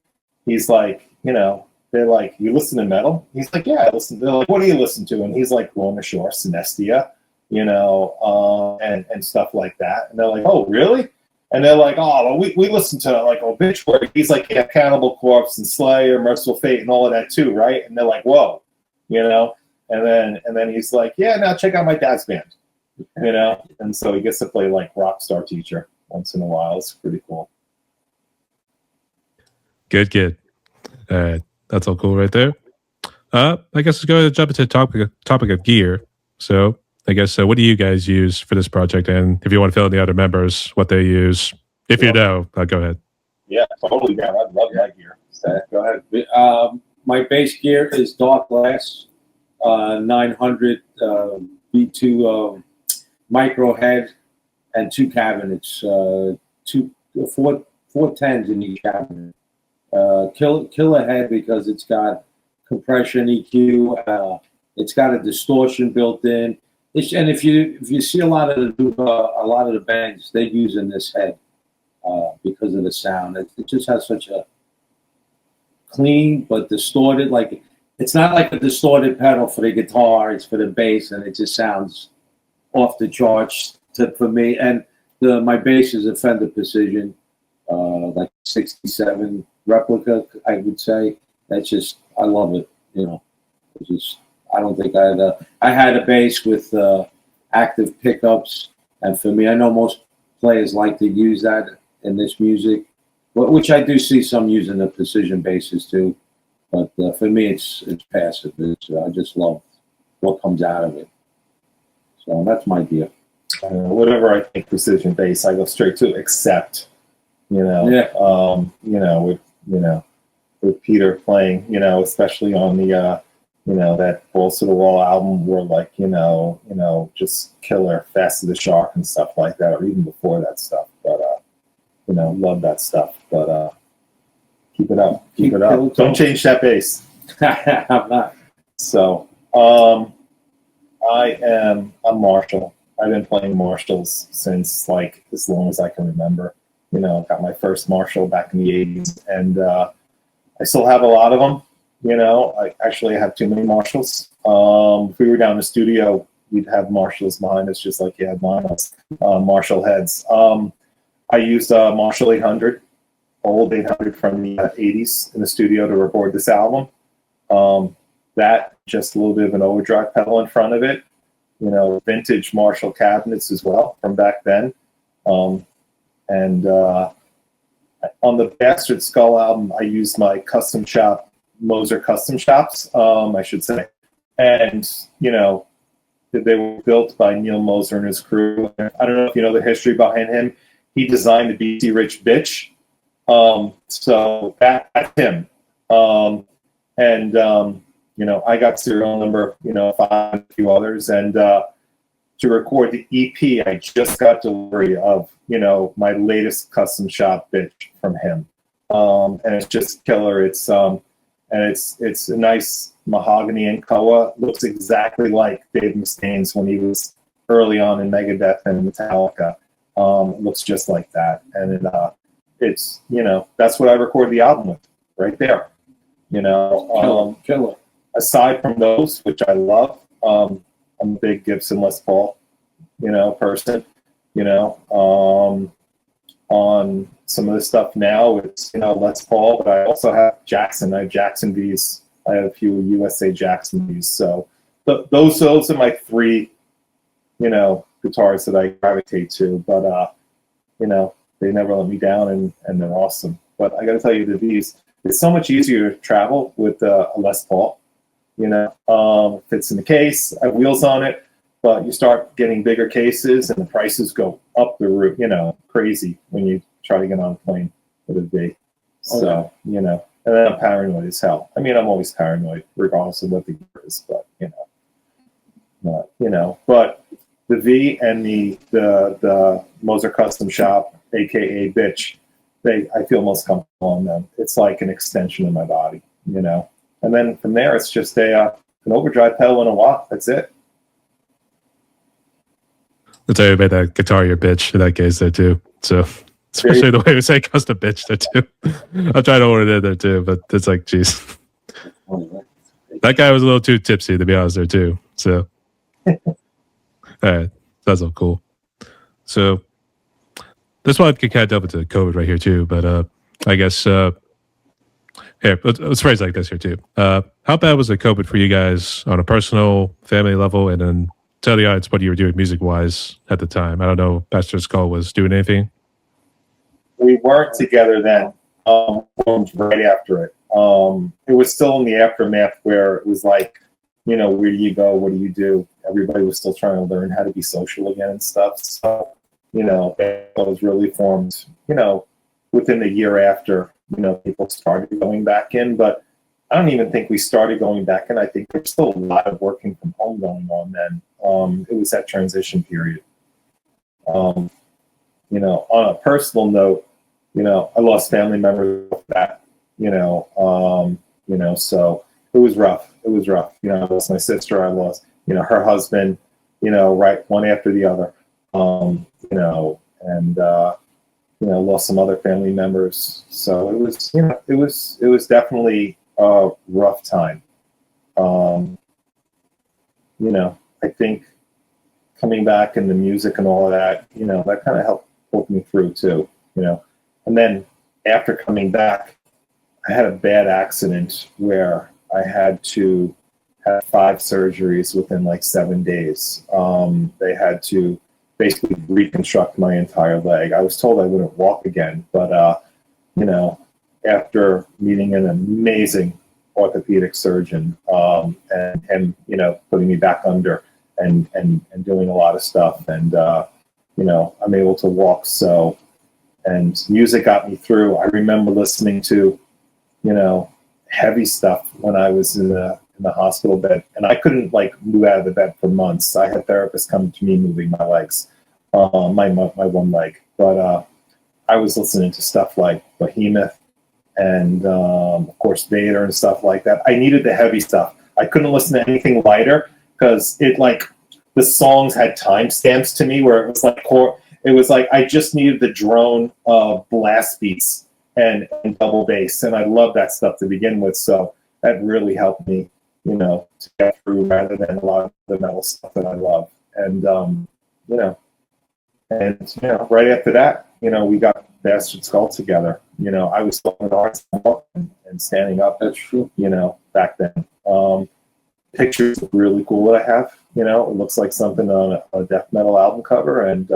He's like, they're like, you listen to metal? He's like, yeah, I listen. They're like, what do you listen to? And he's like, Lorna Shore, Synestia, and stuff like that. And they're like, oh, really? And they're like, oh, well, we listen to like Obituary. He's like, yeah, Cannibal Corpse and Slayer, Merciful Fate, and all of that too, right? And they're like, whoa, And then he's like, yeah, now check out my dad's band, And so he gets to play like rock star teacher once in a while. It's pretty cool. Good. All right, that's all cool right there. I guess let's go ahead and jump into the topic of gear. So I guess, what do you guys use for this project? And if you want to fill in the other members, what they use, if you know, go ahead. Yeah, totally, man. I love that gear. Go ahead. My bass gear is Dark Glass, 900 B2 micro head, and 2 cabinets, 4 10s in each cabinet. Killer head because it's got compression, EQ. It's got a distortion built in. And if you see a lot of the bands, they're using this head because of the sound. It just has such a clean but distorted. Like, it's not like a distorted pedal for the guitar. It's for the bass, and it just sounds off the charts for me. And my bass is a Fender Precision, like 67 replica, I would say. That's just, I love it. It's just. I don't think I had a bass with active pickups, and for me, I know most players like to use that in this music, which I do see some using the precision basses too. But for me, it's passive. I just love what comes out of it. So that's my deal. Whatever I think precision bass, I go straight to accept. With Peter playing, especially on the. That Balls to the Wall album were like, just killer, Fast to the Shark and stuff like that, or even before that stuff. But, love that stuff. But keep it up. Keep it up. Don't change that bass. I'm not. So, I'm Marshall. I've been playing Marshalls since like as long as I can remember. Got my first Marshall back in the 80s, and I still have a lot of them. I actually have too many Marshalls. If we were down in the studio, we'd have Marshalls behind us, just like you had mine. Marshall heads. I used a Marshall 800, old 800 from the 80s in the studio to record this album. That, just a little bit of an overdrive pedal in front of it. Vintage Marshall cabinets as well from back then. And on the Bastard Skull album, I used my custom shop, Moser Custom Shops, I should say. And, they were built by Neil Moser and his crew. I don't know if you know the history behind him. He designed the BC Rich Bitch. So that's him. I got serial number, 5 and a few others. And to record the EP, I just got delivery of, my latest custom shop bitch from him. And it's just killer. It's a nice mahogany and koa. Looks exactly like Dave Mustaine's when he was early on in Megadeth and Metallica. Looks just like that. And it's, that's what I recorded the album with right there. Killer. Aside from those, which I love, I'm a big Gibson Les Paul, person, on some of the stuff now, it's, Les Paul, but I also have Jackson. I have Jackson V's. I have a few USA Jackson V's. So those are my 3, guitars that I gravitate to. But, they never let me down, and they're awesome. But I got to tell you, the V's, it's so much easier to travel with a Les Paul. Fits in the case, I have wheels on it, but you start getting bigger cases and the prices go up the roof, crazy when you try to get on a plane with a V. So, Okay. and then I'm paranoid as hell. I mean, I'm always paranoid regardless of what the gear is, but, but the V and the Moser Custom Shop, AKA Bitch, I feel most comfortable on them. It's like an extension of my body, And then from there, it's just an overdrive pedal and a wah. That's it. I'll tell you about that guitar your bitch in that case there too. So especially the way we say custom bitch there too. I'll try to order it in there too, but it's like, geez. That guy was a little too tipsy to be honest there too. So all right. That's all cool. So this one can kind of delve into COVID right here too, but I guess here, let's phrase it like this here too. How bad was the COVID for you guys on a personal, family level, and then tell the audience what you were doing music-wise at the time? I don't know if Pastor Skull was doing anything. We weren't together then. Right after it. It was still in the aftermath where it was like, you know, where do you go? What do you do? Everybody was still trying to learn how to be social again and stuff. So, you know, that was really formed, you know, within the year after, you know, people started going back in. But I don't even think we started going back in. I think there's still a lot of working from home going on then. It was that transition period. You know, on a personal note, you know, I lost family members with that, you know, so it was rough. It was rough. You know, I lost my sister. I lost, you know, her husband, you know, right, one after the other, you know, and, you know, lost some other family members. So it was, you know, it was definitely a rough time. You know, I think coming back in the music and all of that, you know, that kind of helped pull me through too, you know. And then after coming back, I had a bad accident where I had to have 5 surgeries within like 7 days. They had to basically reconstruct my entire leg. I was told I wouldn't walk again, but you know, after meeting an amazing orthopedic surgeon and you know, putting me back under and doing a lot of stuff, and you know, I'm able to walk. So, and music got me through. I remember listening to, you know, heavy stuff when I was in the hospital bed, and I couldn't like move out of the bed for months. I had therapists come to me moving my legs, my one leg, but I was listening to stuff like Behemoth and of course Vader and stuff like that. I needed the heavy stuff. I couldn't listen to anything lighter because it like the songs had timestamps to me where it was like it was like I just needed the drone blast beats and double bass, and I love that stuff to begin with. So that really helped me, you know, to get through rather than a lot of the metal stuff that I love. And you know, right after that, you know, we got Bastard Skull together. You know, I was still in the arts and standing up. That's true. You know, back then. Pictures look really cool that I have. You know, it looks like something on a death metal album cover, and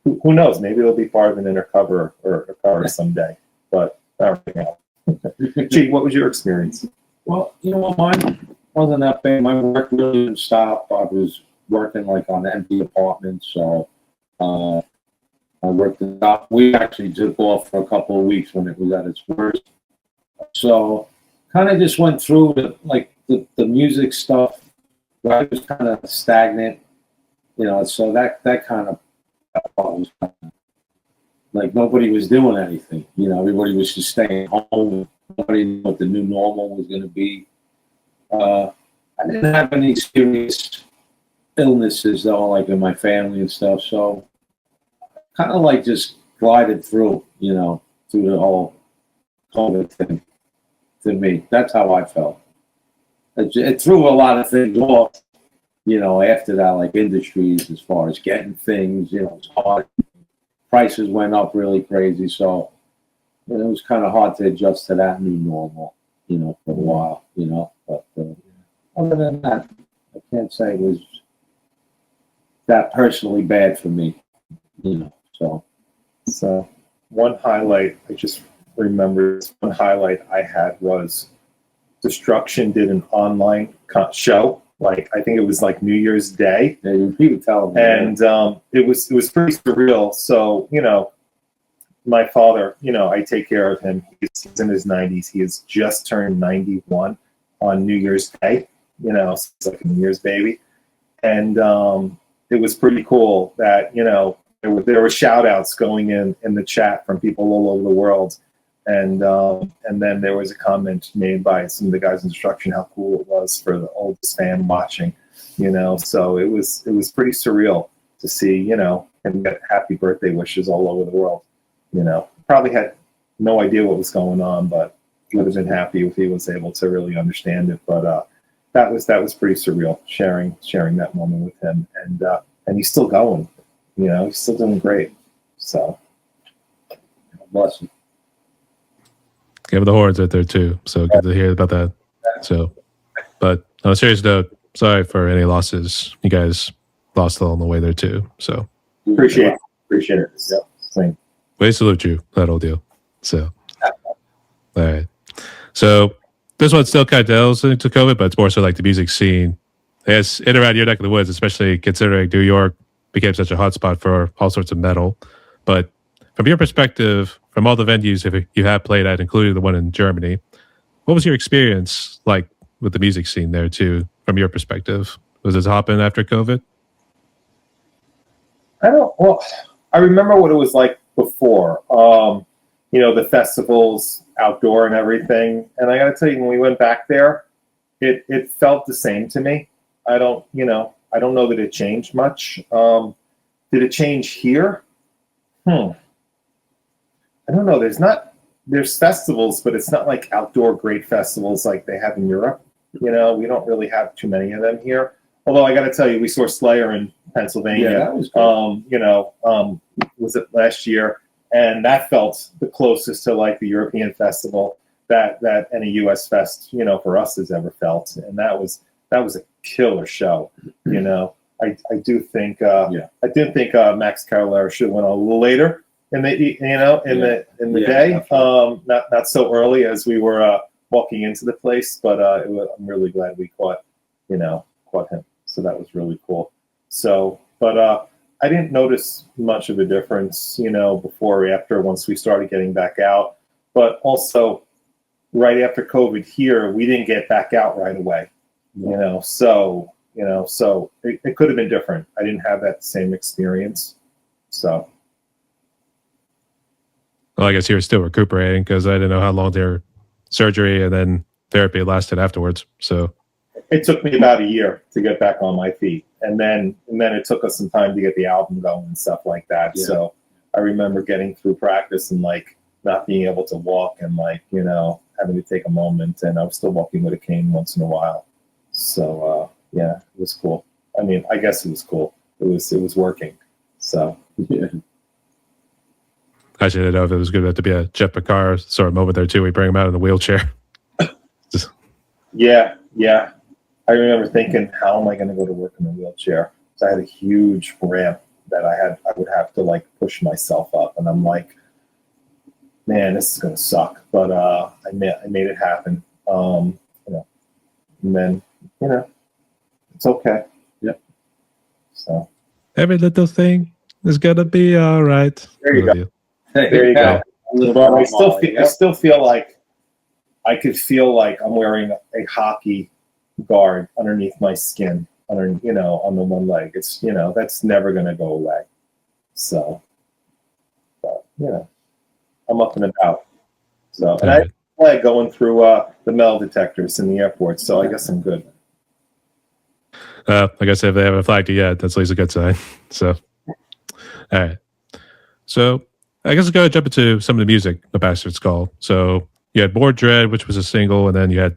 who knows? Maybe it'll be part of an inner cover or a cover someday. But not right now. Gee, what was your experience? Well, you know, mine wasn't that bad. My work really didn't stop. I was working like on empty apartments, so I worked in shop. We actually took off for a couple of weeks when it was at its worst. So kind of just went through the music stuff. Right, was kind of stagnant, you know. So that kind of was kind of, like nobody was doing anything. You know, everybody was just staying home. Nobody knew what the new normal was going to be. I didn't have any serious illnesses though, like in my family and stuff. So kind of like just glided through, you know, through the whole COVID thing. To me, that's how I felt. It threw a lot of things off, you know, after that, like industries as far as getting things, you know, it's hard. Prices went up really crazy. So it was kind of hard to adjust to that new normal, you know, for a while, you know. But other than that, I can't say it was that personally bad for me, you know. So one highlight, I just remember one highlight I had was Destruction did an online show. Like I think it was like New Year's Day. Yeah, people tell me. And it was pretty surreal. So, you know, my father, you know, I take care of him. He's in his 90s. He has just turned 91 on New Year's Day. You know, so it's like a New Year's baby. And it was pretty cool that, you know, there were shout outs going in the chat from people all over the world. And then there was a comment made by some of the guys in instruction how cool it was for the oldest fan watching, So it was pretty surreal to see, and get happy birthday wishes all over the world. Probably had no idea what was going on, but would have been happy if he was able to really understand it. But that was pretty surreal, sharing that moment with him, and he's still going. He's still doing great. So, Bless him. Give the horns out there too. So good to hear about that. So, but on a serious note, sorry for any losses. You guys lost along the way there too. So appreciate it. Yep. Same. We salute you. That whole deal. So, all right. So this one still kind of delves into COVID, but it's more so like the music scene. It's in around your neck of the woods, especially considering New York became such a hotspot for all sorts of metal. But from your perspective, from all the venues you have played at, including the one in Germany, what was your experience like with the music scene there too, from your perspective? Was it hopping after COVID? I remember what it was like before. The festivals, outdoor and everything. And I got to tell you, when we went back there, it felt the same to me. I don't know that it changed much. Did it change here? I don't know. There's festivals, but it's not like outdoor great festivals like they have in Europe. We don't really have too many of them here. Although I got to tell you, we saw Slayer in Pennsylvania. Yeah, that was good. Was it last year? And that felt the closest to like the European festival that any U.S. fest, for us has ever felt. And that was a killer show. I do think Max Cavalera should have went a little later in the day. Not so early as we were walking into the place, but I'm really glad we caught him. So that was really cool. So, but I didn't notice much of a difference, before or after once we started getting back out. But also, right after COVID here, we didn't get back out right away. So it could have been different. I didn't have that same experience. So. Well, I guess you were still recuperating because I didn't know how long their surgery and then therapy lasted afterwards. So it took me about a year to get back on my feet, and then it took us some time to get the album going and stuff like that. Yeah. So I remember getting through practice and like not being able to walk and like having to take a moment, and I was still walking with a cane once in a while. So yeah, it was cool. I mean, I guess it was cool. It was working. So yeah. I should know if it was good to be a Jeff Picard sort of moment there too. We bring him out in the wheelchair. Yeah. I remember thinking, how am I going to go to work in a wheelchair? So I had a huge ramp that I would have to like push myself up, and I'm like, man, this is going to suck. But I made it happen. And then it's okay. Yep. So every little thing is gonna be all right. There you go. There you go. But I still feel like I could feel like I'm wearing a hockey guard underneath my skin, on the one leg. It's that's never gonna go away. So, but I'm up and about. So, and I like going through the metal detectors in the airport. So I guess I'm good. Like I said, if they haven't flagged you yet, that's at least a good sign. So, all right. So I guess let's go jump into some of the music of Bastard Skull. So you had More Dread, which was a single, and then you had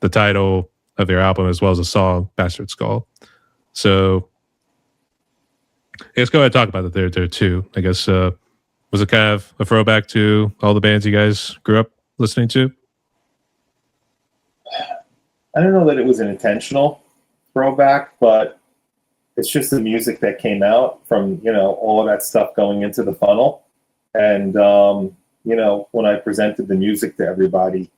the title of your album as well as a song, Bastard Skull. So I guess go ahead and talk about it there too. I guess was it kind of a throwback to all the bands you guys grew up listening to? I don't know that it was an intentional throwback, but it's just the music that came out from all of that stuff going into the funnel. And when I presented the music to everybody,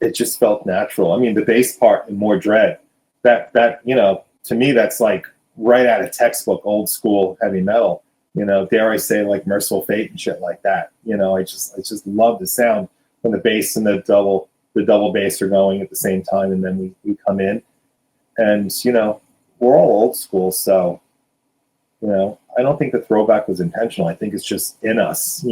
it just felt natural. I mean, the bass part in More Dread, that to me, that's like right out of textbook old school heavy metal. Dare I say, like Merciful Fate and shit like that. I just love the sound when the bass and the double bass are going at the same time, and then we come in, and we're all old school, so I don't think the throwback was intentional. I think it's just in us.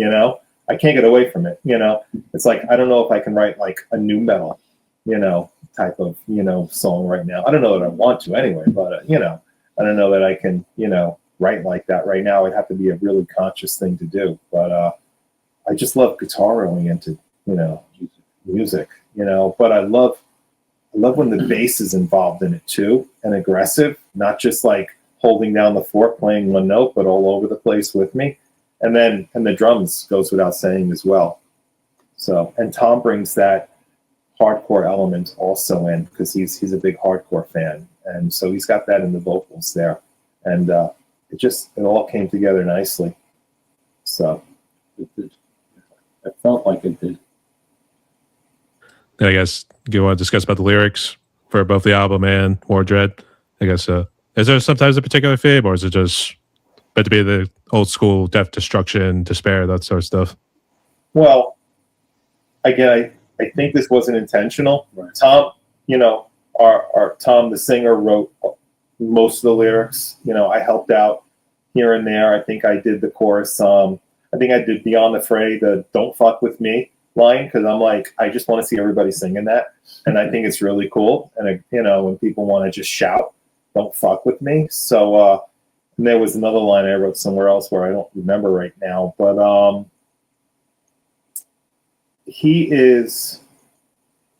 I can't get away from it. You know, it's like I don't know if I can write like a new metal, you know, type of song right now. I don't know that I want to anyway, but I don't know that I can write like that right now. It'd have to be a really conscious thing to do. But I just love guitar oriented, music, But I love when the bass is involved in it too, and aggressive, not just like holding down the fork, playing one note, but all over the place with me. And the drums goes without saying as well. So, and Tom brings that hardcore element also in because he's a big hardcore fan, and so he's got that in the vocals there, and it all came together nicely. So I felt like it did. And I guess you want to discuss about the lyrics for both the album and War Dread. I guess is there sometimes a particular theme, or is it just meant to be the old school death, destruction, despair, that sort of stuff? Well, again, I think this wasn't intentional. Right. Tom, our Tom, the singer, wrote most of the lyrics. I helped out here and there. I think I did the chorus. I think I did Beyond the Fray, the "Don't fuck with me" line, because I'm like, I just want to see everybody singing that, and I think it's really cool. And when people want to just shout, "Don't fuck with me." So and there was another line I wrote somewhere else where I don't remember right now, but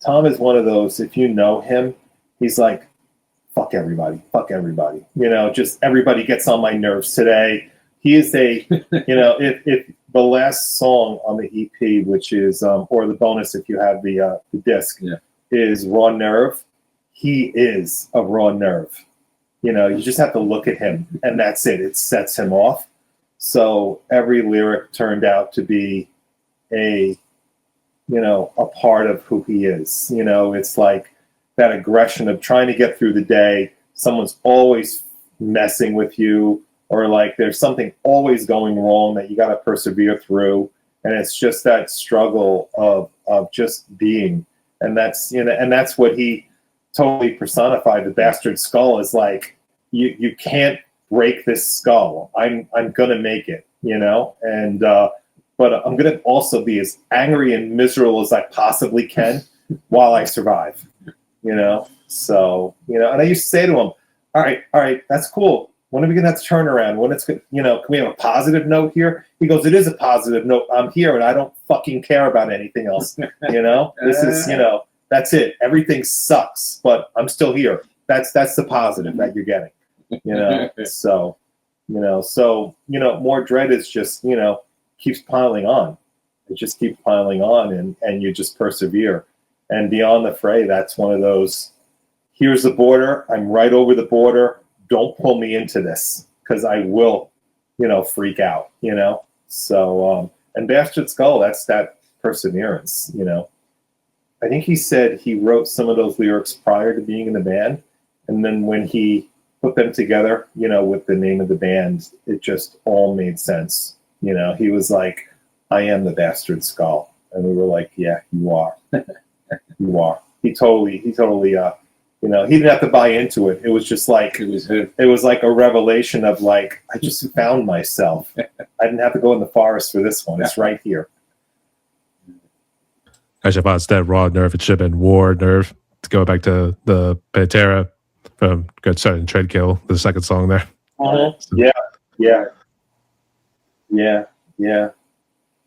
Tom is one of those, if you know him, he's like, fuck everybody. Just everybody gets on my nerves today. He is if the last song on the EP, which is, or the bonus if you have the disc, is Raw Nerve, he is a raw nerve. You just have to look at him, and that's it. It sets him off. So every lyric turned out to be a part of who he is. It's like that aggression of trying to get through the day. Someone's always messing with you, or like there's something always going wrong that you got to persevere through. And it's just that struggle of just being. And that's, and that's what he totally personified. The bastard skull is like, you can't break this skull. I'm going to make it, and, but I'm going to also be as angry and miserable as I possibly can while I survive, So, and I used to say to him, all right, that's cool. When are we going to have to turn around? When it's good, can we have a positive note here? He goes, it is a positive note. I'm here and I don't fucking care about anything else. This is, that's it. Everything sucks, but I'm still here. That's the positive that you're getting, So, More Dread is just, keeps piling on. It just keeps piling on, and you just persevere. And Beyond the Fray, that's one of those, here's the border. I'm right over the border. Don't pull me into this because I will, freak out, So, and Bastard Skull, that's that perseverance, I think he said he wrote some of those lyrics prior to being in the band. And then when he put them together, with the name of the band, it just all made sense. He was like, I am the Bastard Skull. And we were like, yeah, you are. You are. He totally, he didn't have to buy into it. It was just like, it was like a revelation of like, I just found myself. I didn't have to go in the forest for this one. It's right here. Actually, I thought instead Raw Nerve, it should have been War Nerve, to go back to the Pantera from Good Start and Treadkill, the second song there. So, yeah.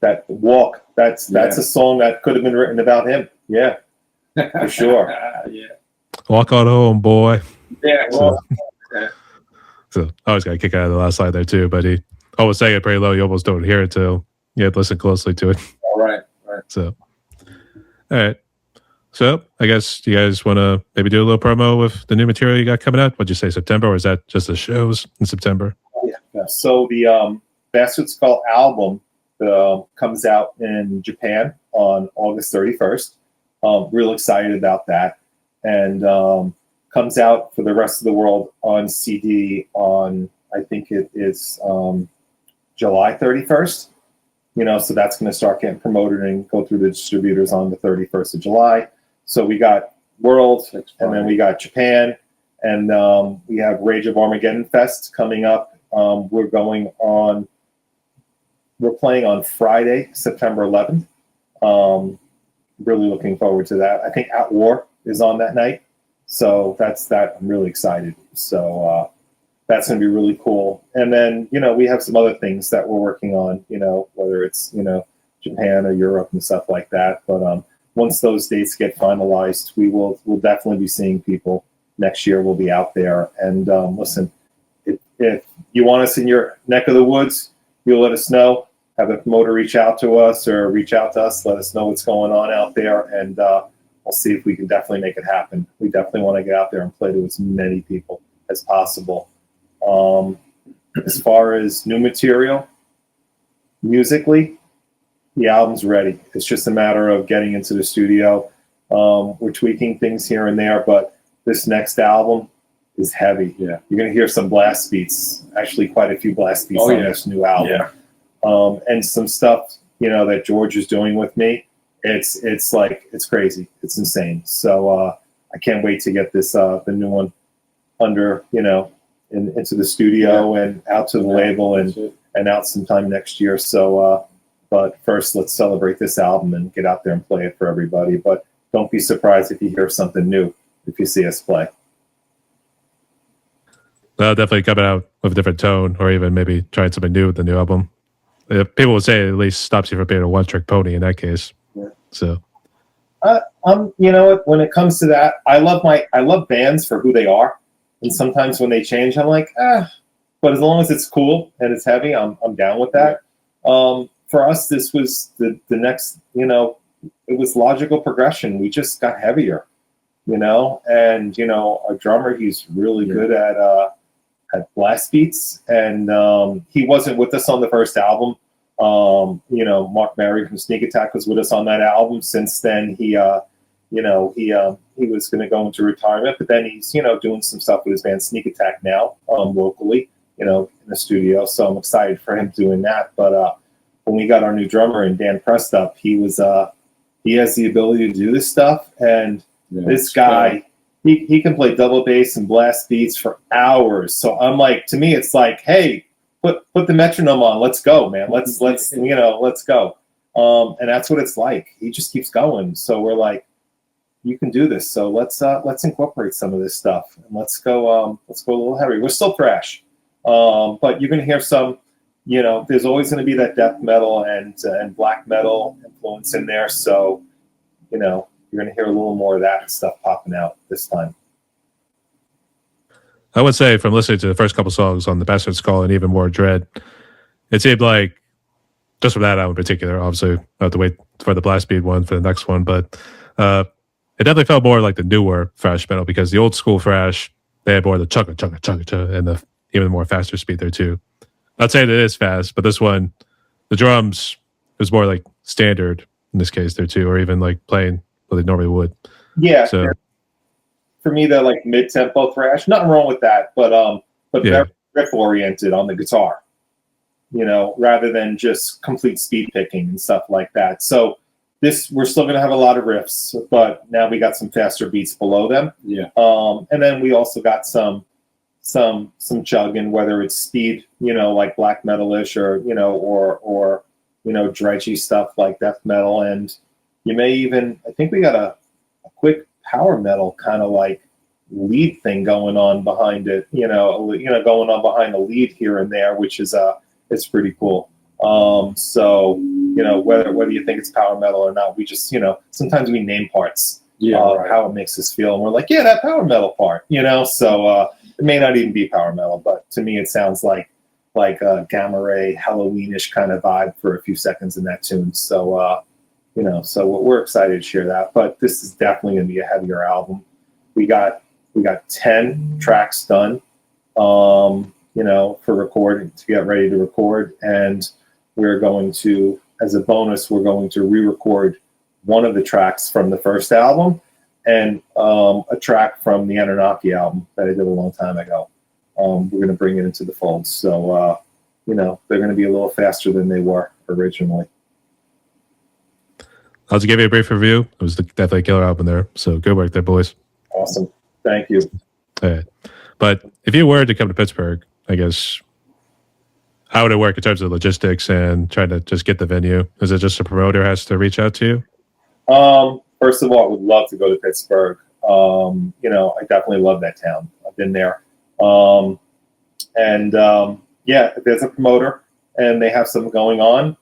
That Walk, that's a song that could have been written about him. Yeah, for sure. Walk on home, boy. Yeah. Well, So I always got a kick out of the last line there too, but he always saying it pretty low. You almost don't hear it till you have to listen closely to it. all right. So, all right. So I guess you guys want to maybe do a little promo with the new material you got coming out. What'd you say, September, or is that just the shows in September? Yeah. So the Bastard Skull album comes out in Japan on August 31st. Real excited about that. And comes out for the rest of the world on CD on, I think it is July 31st. So that's going to start getting promoted and go through the distributors on the 31st of July. So we got World, and then we got Japan, and we have Rage of Armageddon Fest coming up. We're going on we're playing on Friday, September 11th. Really looking forward to that. I think At War is on that night, so that's that. I'm really excited. So that's going to be really cool. And then we have some other things that we're working on. Whether it's Japan or Europe and stuff like that. But once those dates get finalized, we'll definitely be seeing people next year. We'll be out there. And listen, if you want us in your neck of the woods, you'll let us know. Have a promoter reach out to us or reach out to us. Let us know what's going on out there, and we'll see if we can definitely make it happen. We definitely want to get out there and play to as many people as possible. As far as new material, musically, the album's ready. It's just a matter of getting into the studio. We're tweaking things here and there, but this next album is heavy. Yeah. You're going to hear some blast beats, actually quite a few blast beats on this new album. Yeah. And some stuff, that George is doing with me. It's crazy. It's insane. So I can't wait to get this the new one under, into the studio and out to the label and out sometime next year. So but first let's celebrate this album and get out there and play it for everybody. But don't be surprised if you hear something new if you see us play. Definitely coming out with a different tone, or even maybe trying something new with the new album. People would say it at least stops you from being a one-trick pony in that case. Yeah. So, when it comes to that, I love bands for who they are, and sometimes when they change, I'm like, but as long as it's cool and it's heavy, I'm down with that. For us, this was the next, it was logical progression. We just got heavier, and our drummer, he's really good at blast beats, and he wasn't with us on the first album. Mark Mary from Sneak Attack was with us on that album. Since then, he was going to go into retirement, but then he's doing some stuff with his band Sneak Attack now, locally, in the studio. So I'm excited for him doing that. But when we got our new drummer and Dan Prestup, he has the ability to do this stuff, and this guy. He can play double bass and blast beats for hours. So I'm like, to me, it's like, hey, put the metronome on. Let's go, man. Let's go. And that's what it's like. He just keeps going. So we're like, you can do this. So let's incorporate some of this stuff and let's go a little heavy. We're still thrash, but you're gonna hear some. There's always gonna be that death metal and black metal influence in there. So you're going to hear a little more of that stuff popping out this time. I would say from listening to the first couple songs on the Bastard Skull and even more Dread, it seemed like, just from that album in particular, obviously I have to wait for the blast beat one for the next one, but it definitely felt more like the newer thrash metal, because the old school thrash, they had more of the chugga chugga chugga chugga and the even more faster speed there too. Not saying it is fast, but this one, the drums is more like standard in this case there too, or even like playing what they normally would. Yeah. So for me, they're like mid-tempo thrash. Nothing wrong with that, but very riff oriented on the guitar, rather than just complete speed picking and stuff like that. So we're still going to have a lot of riffs, but now we got some faster beats below them. Yeah. And then we also got some chugging, whether it's speed, like black metalish or dredgy stuff like death metal, and you may even, I think we got a quick power metal kind of like lead thing going on behind it, going on behind the lead here and there, which is it's pretty cool. So whether you think it's power metal or not, we just sometimes we name parts, how it makes us feel, and we're like, that power metal part, so it may not even be power metal, but to me it sounds like a gamma ray Halloweenish kind of vibe for a few seconds in that tune. So so we're excited to share that. But this is definitely going to be a heavier album. We got 10 tracks done, for recording, to get ready to record, and we're going to, as a bonus, we're going to re-record one of the tracks from the first album and a track from the Anunnaki album that I did a long time ago. We're going to bring it into the fold. So, they're going to be a little faster than they were originally. I'll just give you a brief review. It was definitely a killer album there. So good work there, boys. Awesome. Thank you. All right. But if you were to come to Pittsburgh, I guess, how would it work in terms of logistics and trying to just get the venue? Is it just a promoter has to reach out to you? First of all, I would love to go to Pittsburgh. I definitely love that town. I've been there. Yeah, if there's a promoter and they have something going on,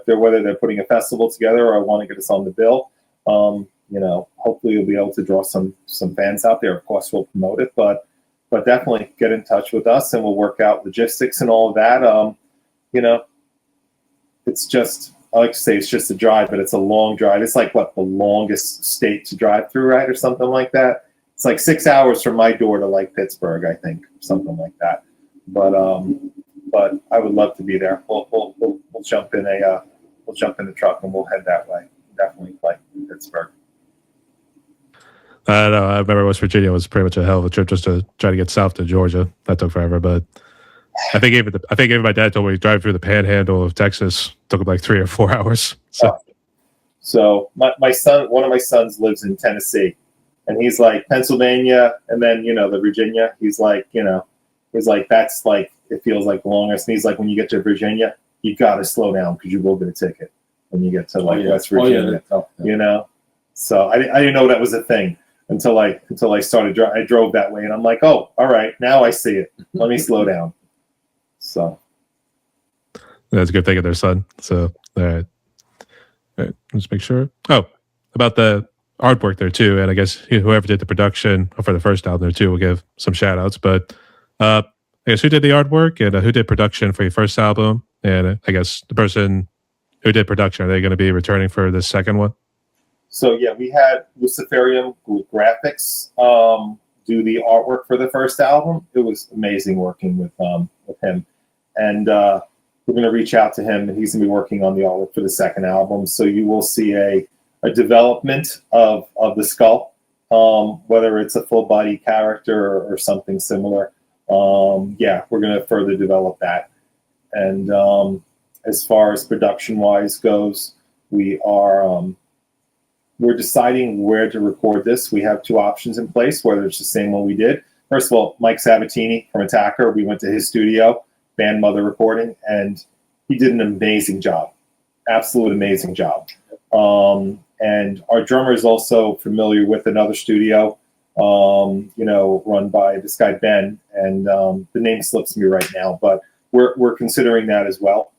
whether they're putting a festival together or I want to get us on the bill, hopefully you'll be able to draw some fans out there. Of course, we'll promote it, but definitely get in touch with us and we'll work out logistics and all of that. It's just, I like to say it's just a drive, but it's a long drive. It's like the longest state to drive through, right? Or something like that. It's like 6 hours from my door to Pittsburgh, I think, something like that. But I would love to be there. We'll jump in the truck and we'll head that way. Definitely Pittsburgh. I don't know. I remember West Virginia was pretty much a hell of a trip just to try to get south to Georgia. That took forever, but I think even my dad told me drive through the panhandle of Texas took like 3 or 4 hours. So my son, one of my sons lives in Tennessee, and he's like Pennsylvania, and then the Virginia. He's like that's like it feels like the longest. And he's like, when you get to Virginia, you got to slow down because you will get a ticket when you get to West Virginia. So I didn't know that was a thing until I started. I drove that way, and I'm like, oh, all right, now I see it. Let me slow down. So that's a good thing of their son. So all right, let's make sure. Oh, about the artwork there too, and I guess whoever did the production for the first album there too, we'll give some shout outs. But I guess who did the artwork and who did production for your first album, and I guess the person who did production, are they going to be returning for the second one? So yeah, we had Luciferium Graphics do the artwork for the first album. It was amazing working with him, and we're going to reach out to him, and he's going to be working on the artwork for the second album. So you will see a development of the skull, whether it's a full body character or something similar. We're going to further develop that. And as far as production wise goes, we're deciding where to record this. We have 2 options in place, whether it's the same one we did. First of all, Mike Sabatini from Attacker, we went to his studio, Band Mother Recording, and he did an amazing job. Absolute amazing job. And our drummer is also familiar with another studio, run by this guy, Ben, and the name slips me right now, but we're considering that as well.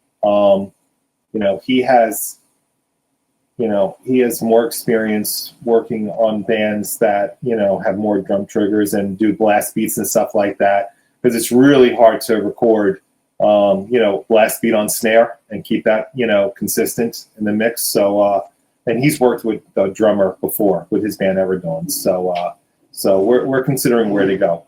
He has more experience working on bands that, have more drum triggers and do blast beats and stuff like that. Because it's really hard to record, blast beat on snare and keep that, consistent in the mix. So, and he's worked with the drummer before with his band Everdawn. So we're considering where to go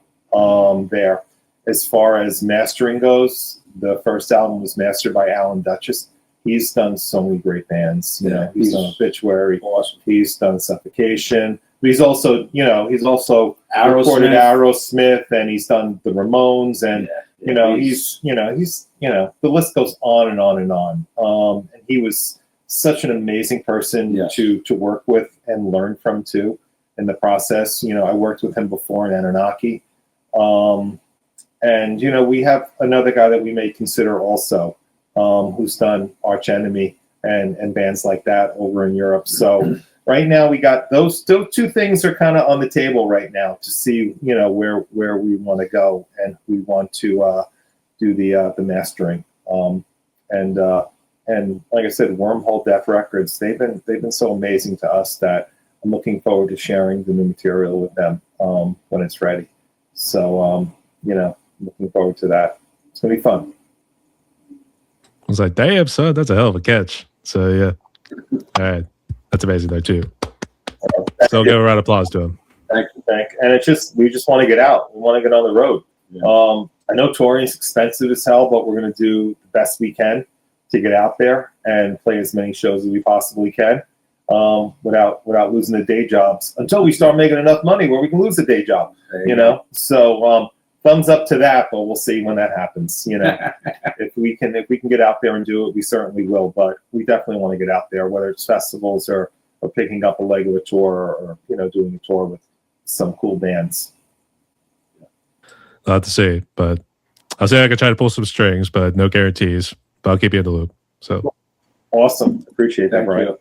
there. As far as mastering goes, the first album was mastered by Alan Duchess. He's done so many great bands. He's done Obituary. Awesome. He's done Suffocation. But he's also recorded Aerosmith, and he's done the Ramones, and he's the list goes on and on and on. And he was such an amazing person to work with and learn from too in the process. I worked with him before in Anunnaki, and we have another guy that we may consider also. Who's done Arch Enemy and bands like that over in Europe. So right now we got those 2 things are kind of on the table right now to see, where we want to go and we want to do the mastering. And like I said, Wormhole Death Records, they've been so amazing to us that I'm looking forward to sharing the new material with them when it's ready. So looking forward to that. It's gonna be fun. I was like, damn, son, that's a hell of a catch. So, yeah. All right. That's amazing, though, too. So, give a round of applause to him. Thank you. And we just want to get out. We want to get on the road. Yeah. I know touring is expensive as hell, but we're going to do the best we can to get out there and play as many shows as we possibly can without losing the day jobs until we start making enough money where we can lose the day job, So, thumbs up to that, but we'll see when that happens. If we can get out there and do it, we certainly will. But we definitely want to get out there, whether it's festivals or picking up a leg of a tour or doing a tour with some cool bands. Not to say, but I'll say I could try to pull some strings, but no guarantees. But I'll keep you in the loop. So Awesome. Appreciate that, Thank Brian. you.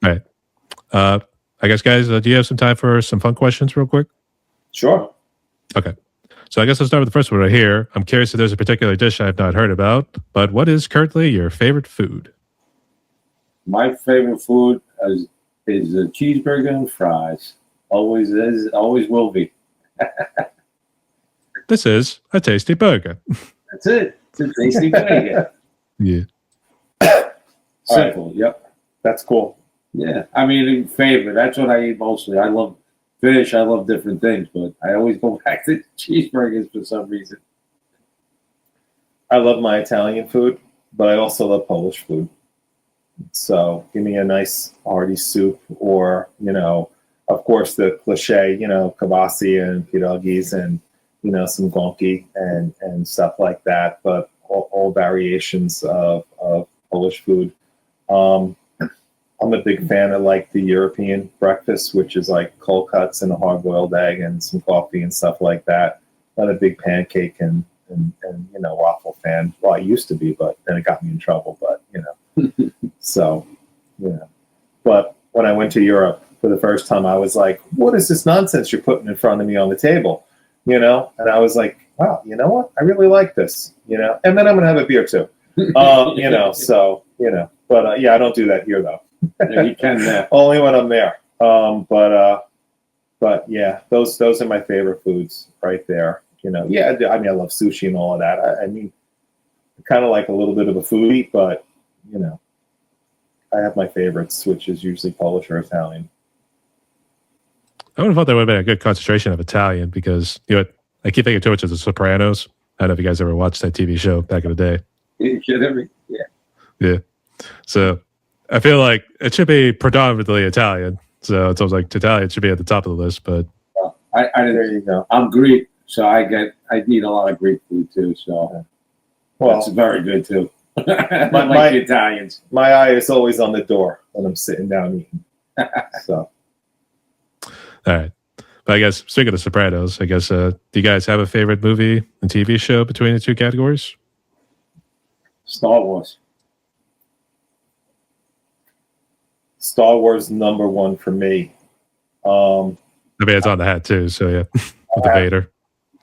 all right. I guess, guys, do you have some time for some fun questions, real quick? Sure. Okay. So I guess I'll start with the first one right here. I'm curious if there's a particular dish I've not heard about, but what is currently your favorite food? My favorite food is a cheeseburger and fries. Always is, always will be. This is a tasty burger. That's it. It's a tasty burger. Yeah. Simple. Yep. That's cool. Yeah. I mean, favorite. That's what I eat mostly. I love fish. I love different things, but I always go back to cheeseburgers for some reason. I love my Italian food, but I also love Polish food. So give me a nice hearty soup, or, of course, the cliche, kibasi and pierogies and, some gonki and stuff like that, but all variations of Polish food. I'm a big fan of like the European breakfast, which is like cold cuts and a hard-boiled egg and some coffee and stuff like that. Not a big pancake and waffle fan. Well, I used to be, but then it got me in trouble. But so But when I went to Europe for the first time, I was like, "What is this nonsense you're putting in front of me on the table?" And I was like, "Wow, you know what? I really like this." And then I'm gonna have a beer too. But yeah, I don't do that here though. Yeah, you can now. Only when I'm there. But yeah, those are my favorite foods right there. Yeah, I mean, I love sushi and all of that. I mean, kind of like a little bit of a foodie, but I have my favorites, which is usually Polish or Italian. I would have thought there would have been a good concentration of Italian because, I keep thinking too much of The Sopranos. I don't know if you guys ever watched that TV show back in the day. You kidding me? Yeah. Yeah. So I feel like it should be predominantly Italian. So it's almost like Italian should be at the top of the list, but There you go. I'm Greek, so I eat a lot of Greek food too. So that's very good too. Like the Italians. My eye is always on the door when I'm sitting down eating. So. all right. But I guess speaking of Sopranos, I guess do you guys have a favorite movie and TV show between the two categories? Star Wars. Star Wars #1 for me. I mean, it's on the hat too, so yeah, with the Vader.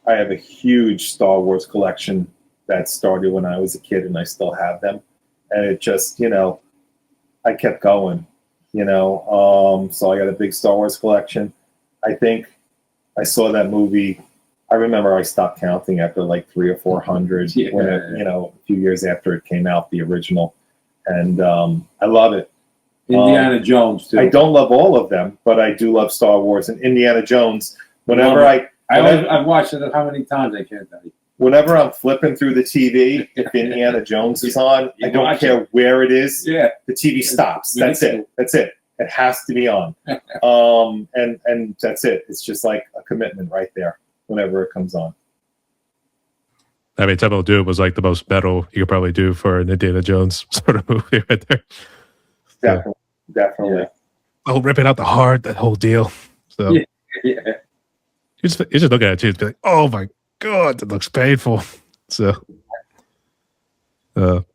I have a huge Star Wars collection that started when I was a kid, and I still have them. And it just, I kept going, so I got a big Star Wars collection. I think I saw that movie. I remember I stopped counting after like 300 or 400 when it, a few years after it came out, the original. And I love it. Indiana Jones too. I don't love all of them, but I do love Star Wars and Indiana Jones. Whenever I've watched it how many times I can't tell you. Whenever I'm flipping through the TV, if Indiana Jones is on, I don't care where it is. Yeah, the TV stops. That's it. That's it. It has to be on. And that's it. It's just like a commitment right there. Whenever it comes on. I mean, Temple of Doom was like the most metal you could probably do for an Indiana Jones sort of movie right there. Definitely. Oh, ripping out the heart, that whole deal. So yeah. You just look at it too and be like, oh my God, that looks painful. So, all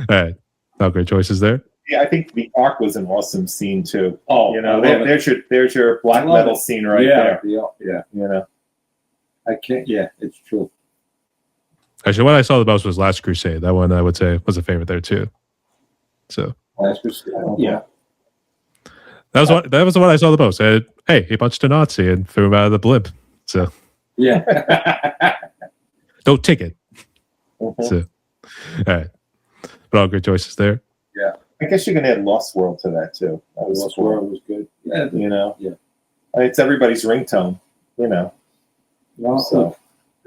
right. Not great choices there. Yeah, I think the Ark was an awesome scene too. Oh, there's your black metal scene right there. Yeah. I can't. Yeah, it's true. Actually, what I saw the most was Last Crusade. That one I would say was a favorite there too. So Last Crusade. Yeah. That was the one I saw the most. Hey, he punched a Nazi and threw him out of the blimp. So yeah. no ticket. Mm-hmm. So all right. But all great choices there. Yeah. I guess you can add Lost World to that too. That was Lost cool. World was good. Yeah. Yeah. It's everybody's ringtone. Well, So,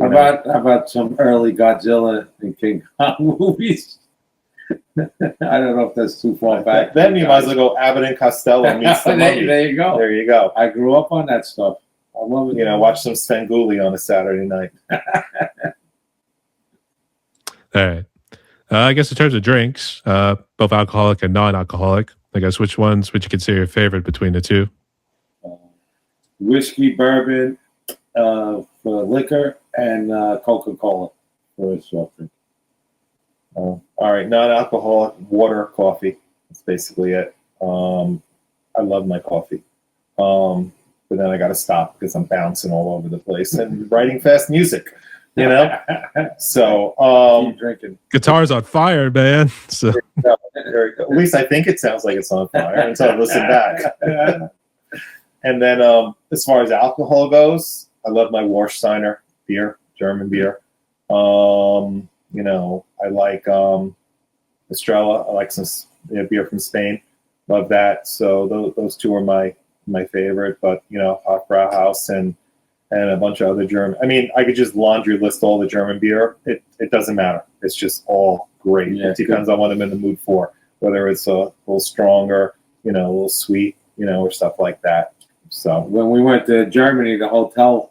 how about some early Godzilla and King Kong movies? I don't know if that's too far back. Then you might as well go Abbott and Costello meets the Mummy. There you go. There you go. I grew up on that stuff. I love it. Watch some Svengoolie on a Saturday night. All right. I guess in terms of drinks, both alcoholic and non-alcoholic, I guess which ones would you consider your favorite between the two? Whiskey, bourbon, for liquor, and Coca-Cola. Or a soft drink. All right, non-alcoholic water, coffee. That's basically it. I love my coffee. But then I got to stop because I'm bouncing all over the place and writing fast music, you know? So, Keep drinking. Guitar's on fire, man. So at least I think it sounds like it's on fire until I listen back. And then as far as alcohol goes, I love my Warsteiner beer, German beer. You know, I like Estrella. I like some beer from Spain. Love that. So those two are my favorite. But you know, Hofbrauhaus and a bunch of other German. I mean, I could just laundry list all the German beer. It doesn't matter. It's just all great. Yeah, it depends on what I'm in the mood for. Whether it's a little stronger, you know, a little sweet, you know, or stuff like that. So When we went to Germany, the hotel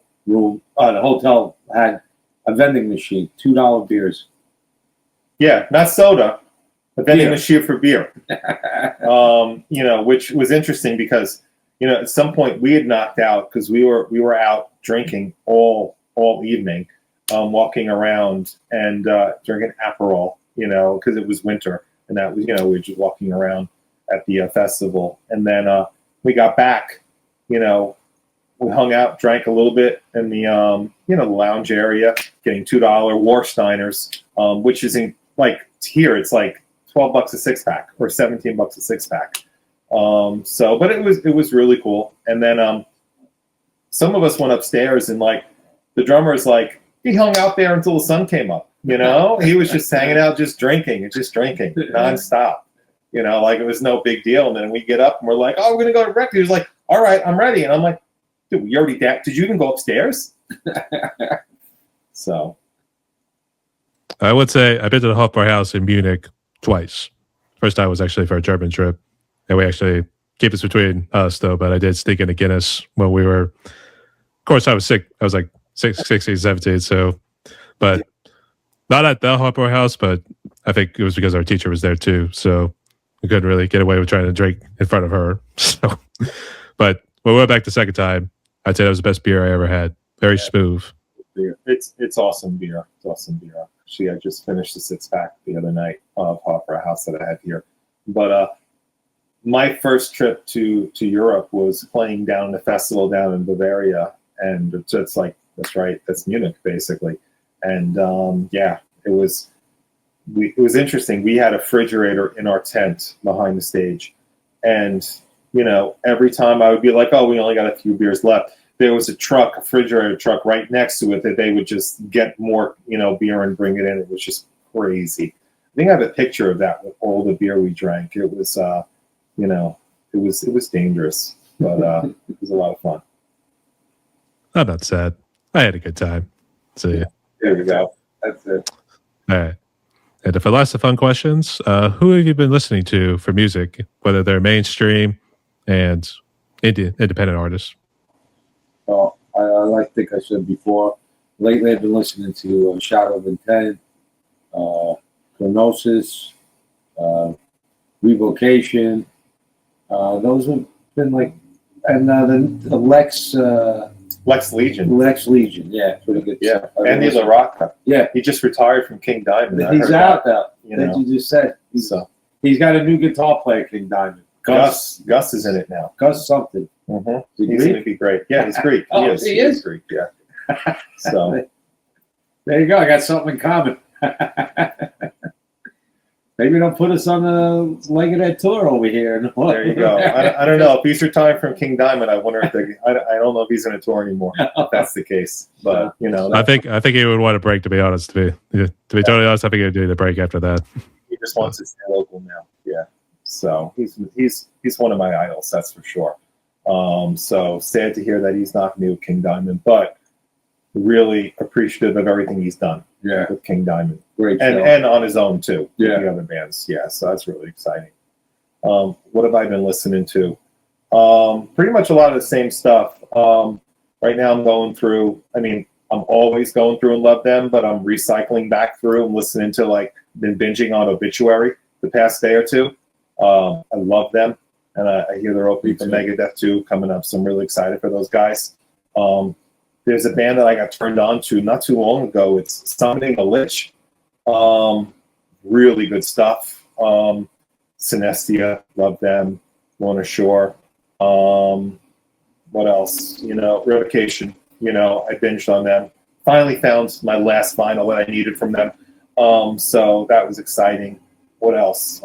had a vending machine, $2 beers. yeah, not soda, a vending Beer. machine for beer. You know, which was interesting because, you know, at some point we had knocked out because we were out drinking all evening, walking around and drinking Aperol, you know, because it was winter and that was, you know, we were just walking around at the festival, and then we got back, you know, we hung out, drank a little bit in the you know, the lounge area, getting $2 Warsteiners, which is in, like here it's like $12 a six pack or $17 a six pack. So, but it was really cool. And then some of us went upstairs, and like the drummer's like, he hung out there until the sun came up. You know, he was just hanging out, just drinking nonstop. You know, like it was no big deal. And then we get up and we're like, oh, we're gonna go to breakfast. He was like, all right, I'm ready. And I'm like, dude, we already did you even go upstairs? So I would say I've been to the Hofbrauhaus in Munich twice. First time was actually for a German trip, and we actually keep this between us though. But I did sneak in a Guinness when we were. Of course, I was sick. I was like 16, 17. So, but not at the Hofbrauhaus, but I think it was because our teacher was there too. So we couldn't really get away with trying to drink in front of her. So, but when we went back the second time, I'd say that was the best beer I ever had. Very smooth. beer. It's awesome beer. It's awesome beer. Actually, I just finished a six pack the other night of Hofbrauhaus that I had here. But my first trip to Europe was playing down the festival down in Bavaria, and it's like that's Munich basically. And yeah, it was interesting. We had a refrigerator in our tent behind the stage, and you know, every time I would be like, oh, we only got a few beers left, there was a refrigerator truck right next to it that they would just get more, you know, beer and bring it in. It was just crazy. I think I have a picture of that with all the beer we drank. It was, you know, it was dangerous, but it was a lot of fun. I'm not sad. I had a good time. So yeah. There we go. That's it. All right. And for lots of fun questions, who have you been listening to for music, whether they're mainstream and independent artists? Well, I think I said before, lately I've been listening to Shadow of Intent, Chronosis, Revocation. Those have been like, and the Lex Legion. Lex Legion, yeah, pretty good. Yeah. Andy LaRocca. Yeah. He just retired from King Diamond. I He's heard out that, now. you That know. you just said. So He's got a new guitar player, King Diamond. Gus is in it now. Gus something. Mm-hmm. Is he He's Greek? going to be great. Yeah, he's Greek. Oh, he is? Greek. Yeah. So There you go. I got something in common. Maybe they'll put us on the leg of that tour over here. there you go. I don't know if he's retired from King Diamond. I wonder if I don't know if he's going to tour anymore. If that's the case, but you know, I think he would want a break. To be honest, to be totally honest, I think he would do the break after that. he just wants to stay local now. Yeah. So he's one of my idols. That's for sure. So sad to hear that he's not new with King Diamond, but really appreciative of everything he's done. Yeah. With King Diamond. Great. And on his own too. Yeah. With the other bands. Yeah. So that's really exciting. What have I been listening to? Pretty much a lot of the same stuff. Right now I'm going through, I'm always going through and love them, but I'm recycling back through and listening to been binging on Obituary the past day or two. I love them. And I hear they're opening for Megadeth 2 coming up. So I'm really excited for those guys. there's a band that I got turned on to not too long ago. It's Summoning the Lich. Really good stuff. Synestia, love them. Lorna Shore. What else? Revocation. I binged on them. Finally found my last vinyl that I needed from them. So that was exciting. What else?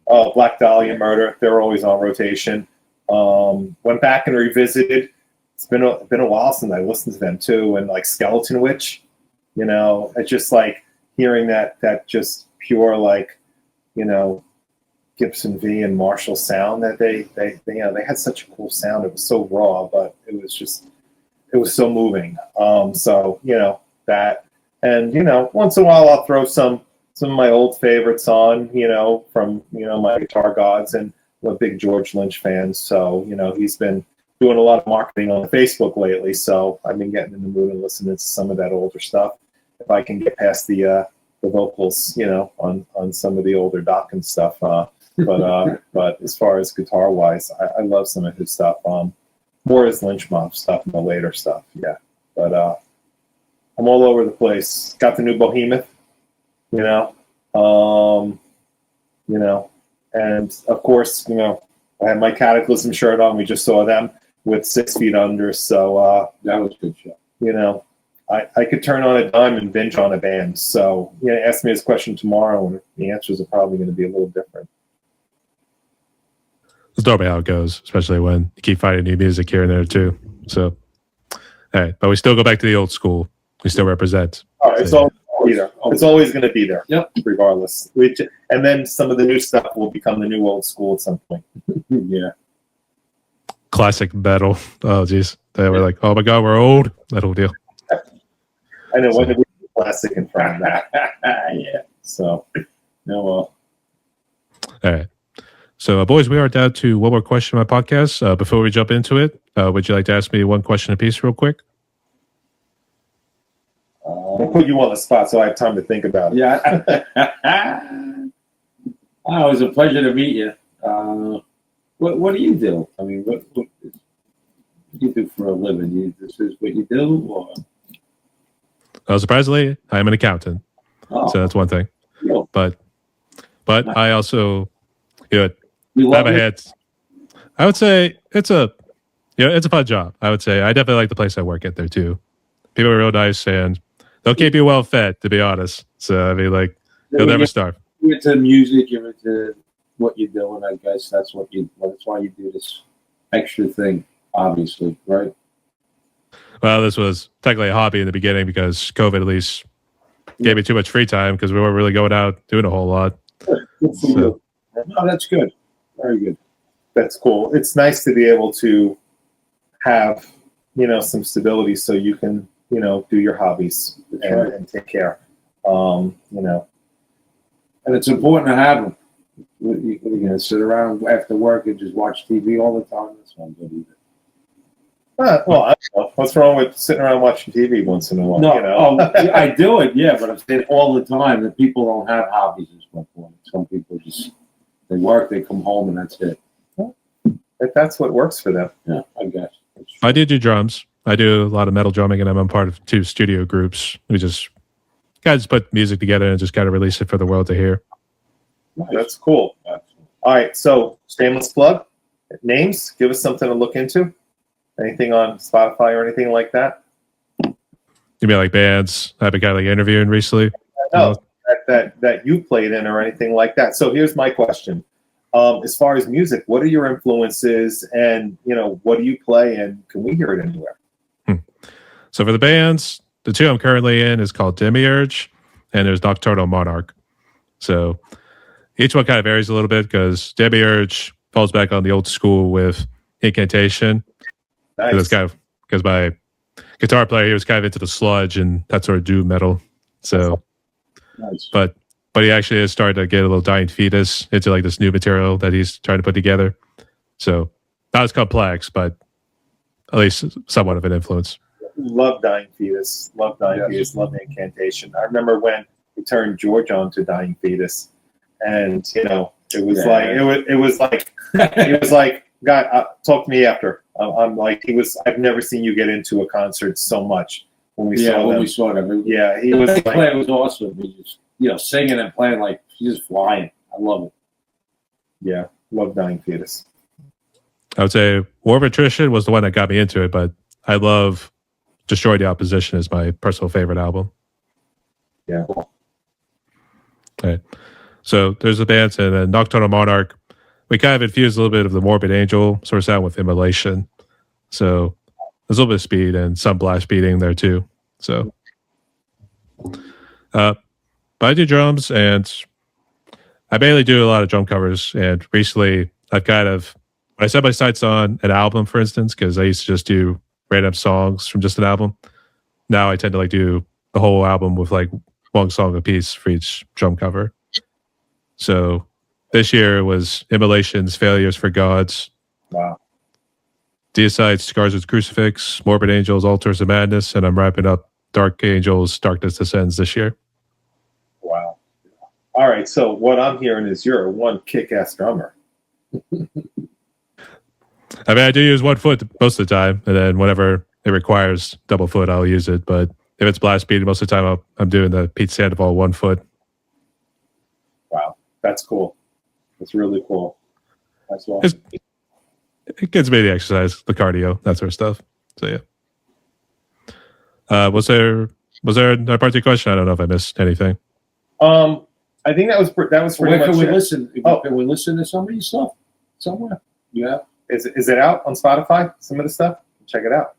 Black Dahlia Murder. They were always on rotation. Went back and revisited. It's been a while since I listened to them too. And like Skeleton Witch, it's just like hearing that just pure like, Gibson V and Marshall sound that they had such a cool sound. It was so raw, but it was so moving. So that, and once in a while I'll throw some of my old favorites on, from my guitar gods, and I'm a big George Lynch fan. So he's been doing a lot of marketing on Facebook lately. So I've been getting in the mood and listening to some of that older stuff. If I can get past the vocals, on some of the older Dokken stuff. But as far as guitar wise, I love some of his stuff. More his Lynch Mob stuff and the later stuff. Yeah. But I'm all over the place. Got the new Behemoth, and of course, I had my Cataclysm shirt on. We just saw them with 6 Feet Under. So that was a good show. I could turn on a dime and binge on a band. So ask me this question tomorrow, and the answers are probably going to be a little different. It's normally how it goes, especially when you keep finding new music here and there too. So, all right, but we still go back to the old school. We still represent. All right, it's always be there. It's always going to be there. Yep. Regardless. And then some of the new stuff will become the new old school at some point. Yeah. Classic metal. Oh, geez. They were like, oh my God, we're old. That whole deal. I know. When did we do classic in front of that? Yeah. So, well. All right. So, boys, we are down to one more question on my podcast. Before we jump into it, would you like to ask me one question apiece real quick? I'll put you on the spot so I have time to think about it. Yeah. It was a pleasure to meet you. What do you do? I mean, what do you do for a living? This is what you do? Or? Surprisingly, I'm an accountant. Oh. So that's one thing. Cool. But I also, You have love a it? head. I would say it's a fun job. I would say I definitely like the place I work at there too. People are real nice and they'll keep you well fed, to be honest. So I mean, like, you'll never starve. You're into music. You're into what you're doing. I guess that's why you do this extra thing, obviously, right? Well, this was technically a hobby in the beginning because COVID at least gave me too much free time because we weren't really going out doing a whole lot. Good for you. No, that's good. Very good. That's cool. It's nice to be able to have, some stability so you can, do your hobbies and take care. And it's important to have them. You're going to sit around after work and just watch TV all the time. That's not good either. Well, I don't know. What's wrong with sitting around watching TV once in a while? No, I do it, yeah, but I'm saying all the time that people don't have hobbies is my point. Some people they work, they come home, and that's it. If that's what works for them. Yeah, I guess. I do drums. I do a lot of metal drumming, and I'm a part of 2 studio groups. We just put music together and just kind of release it for the world to hear. Nice. That's cool. All right, so shameless plug. Names, give us something to look into. Anything on Spotify or anything like that? You mean like bands I've been kind of like interviewing recently? No, that you played in or anything like that. So here's my question. As far as music, what are your influences and, what do you play and can we hear it anywhere? So for the bands, the 2 I'm currently in is called Demiurge and there's Nocturnal Monarch. So each one kind of varies a little bit because Demiurge falls back on the old school with Incantation. Nice. Because my guitar player, he was kind of into the sludge and that sort of doom metal. So, nice. But he actually has started to get a little Dying Fetus into like this new material that he's trying to put together. So not as complex, but at least somewhat of an influence. Love Dying Fetus. Love Dying Fetus. Love Incantation. I remember when we turned George on to Dying Fetus, and it was like talk to me after. I'm like, I've never seen you get into a concert so much when we saw them. We saw them. Yeah, he was like, play was awesome. He just, singing and playing like he's just flying. I love it. Yeah, love Dying Fetus. I would say War of Attrition was the one that got me into it, but I love Destroy the Opposition is my personal favorite album. Yeah. Okay. So there's the bands, and then Nocturnal Monarch. We kind of infused a little bit of the Morbid Angel sort of sound with Immolation. So there's a little bit of speed and some blast beating there too. So, but I do drums, and I mainly do a lot of drum covers. And recently, I've kind of, when I set my sights on an album, for instance, because I used to just do random songs from just an album. Now I tend to like do the whole album with like one song a piece for each drum cover. So this year was Immolation's Failures for Gods. Wow. Deicide's Scars with Crucifix, Morbid Angels, Altars of Madness, and I'm wrapping up Dark Angels, Darkness Descends this year. Wow. All right, so what I'm hearing is you're one kick-ass drummer. I mean, I do use one foot most of the time, and then whenever it requires double foot, I'll use it. But if it's blast beat, most of the time I'm doing the Pete Sandoval 1 foot. Wow, that's cool. That's really cool. That's well. It gets me the exercise, the cardio, that sort of stuff. So yeah. Was there a part of your question? I don't know if I missed anything. I think that was pretty Where much can we it. listen? Can we listen to some of your stuff somewhere? Yeah. Is it out on Spotify? Some of the stuff? Check it out.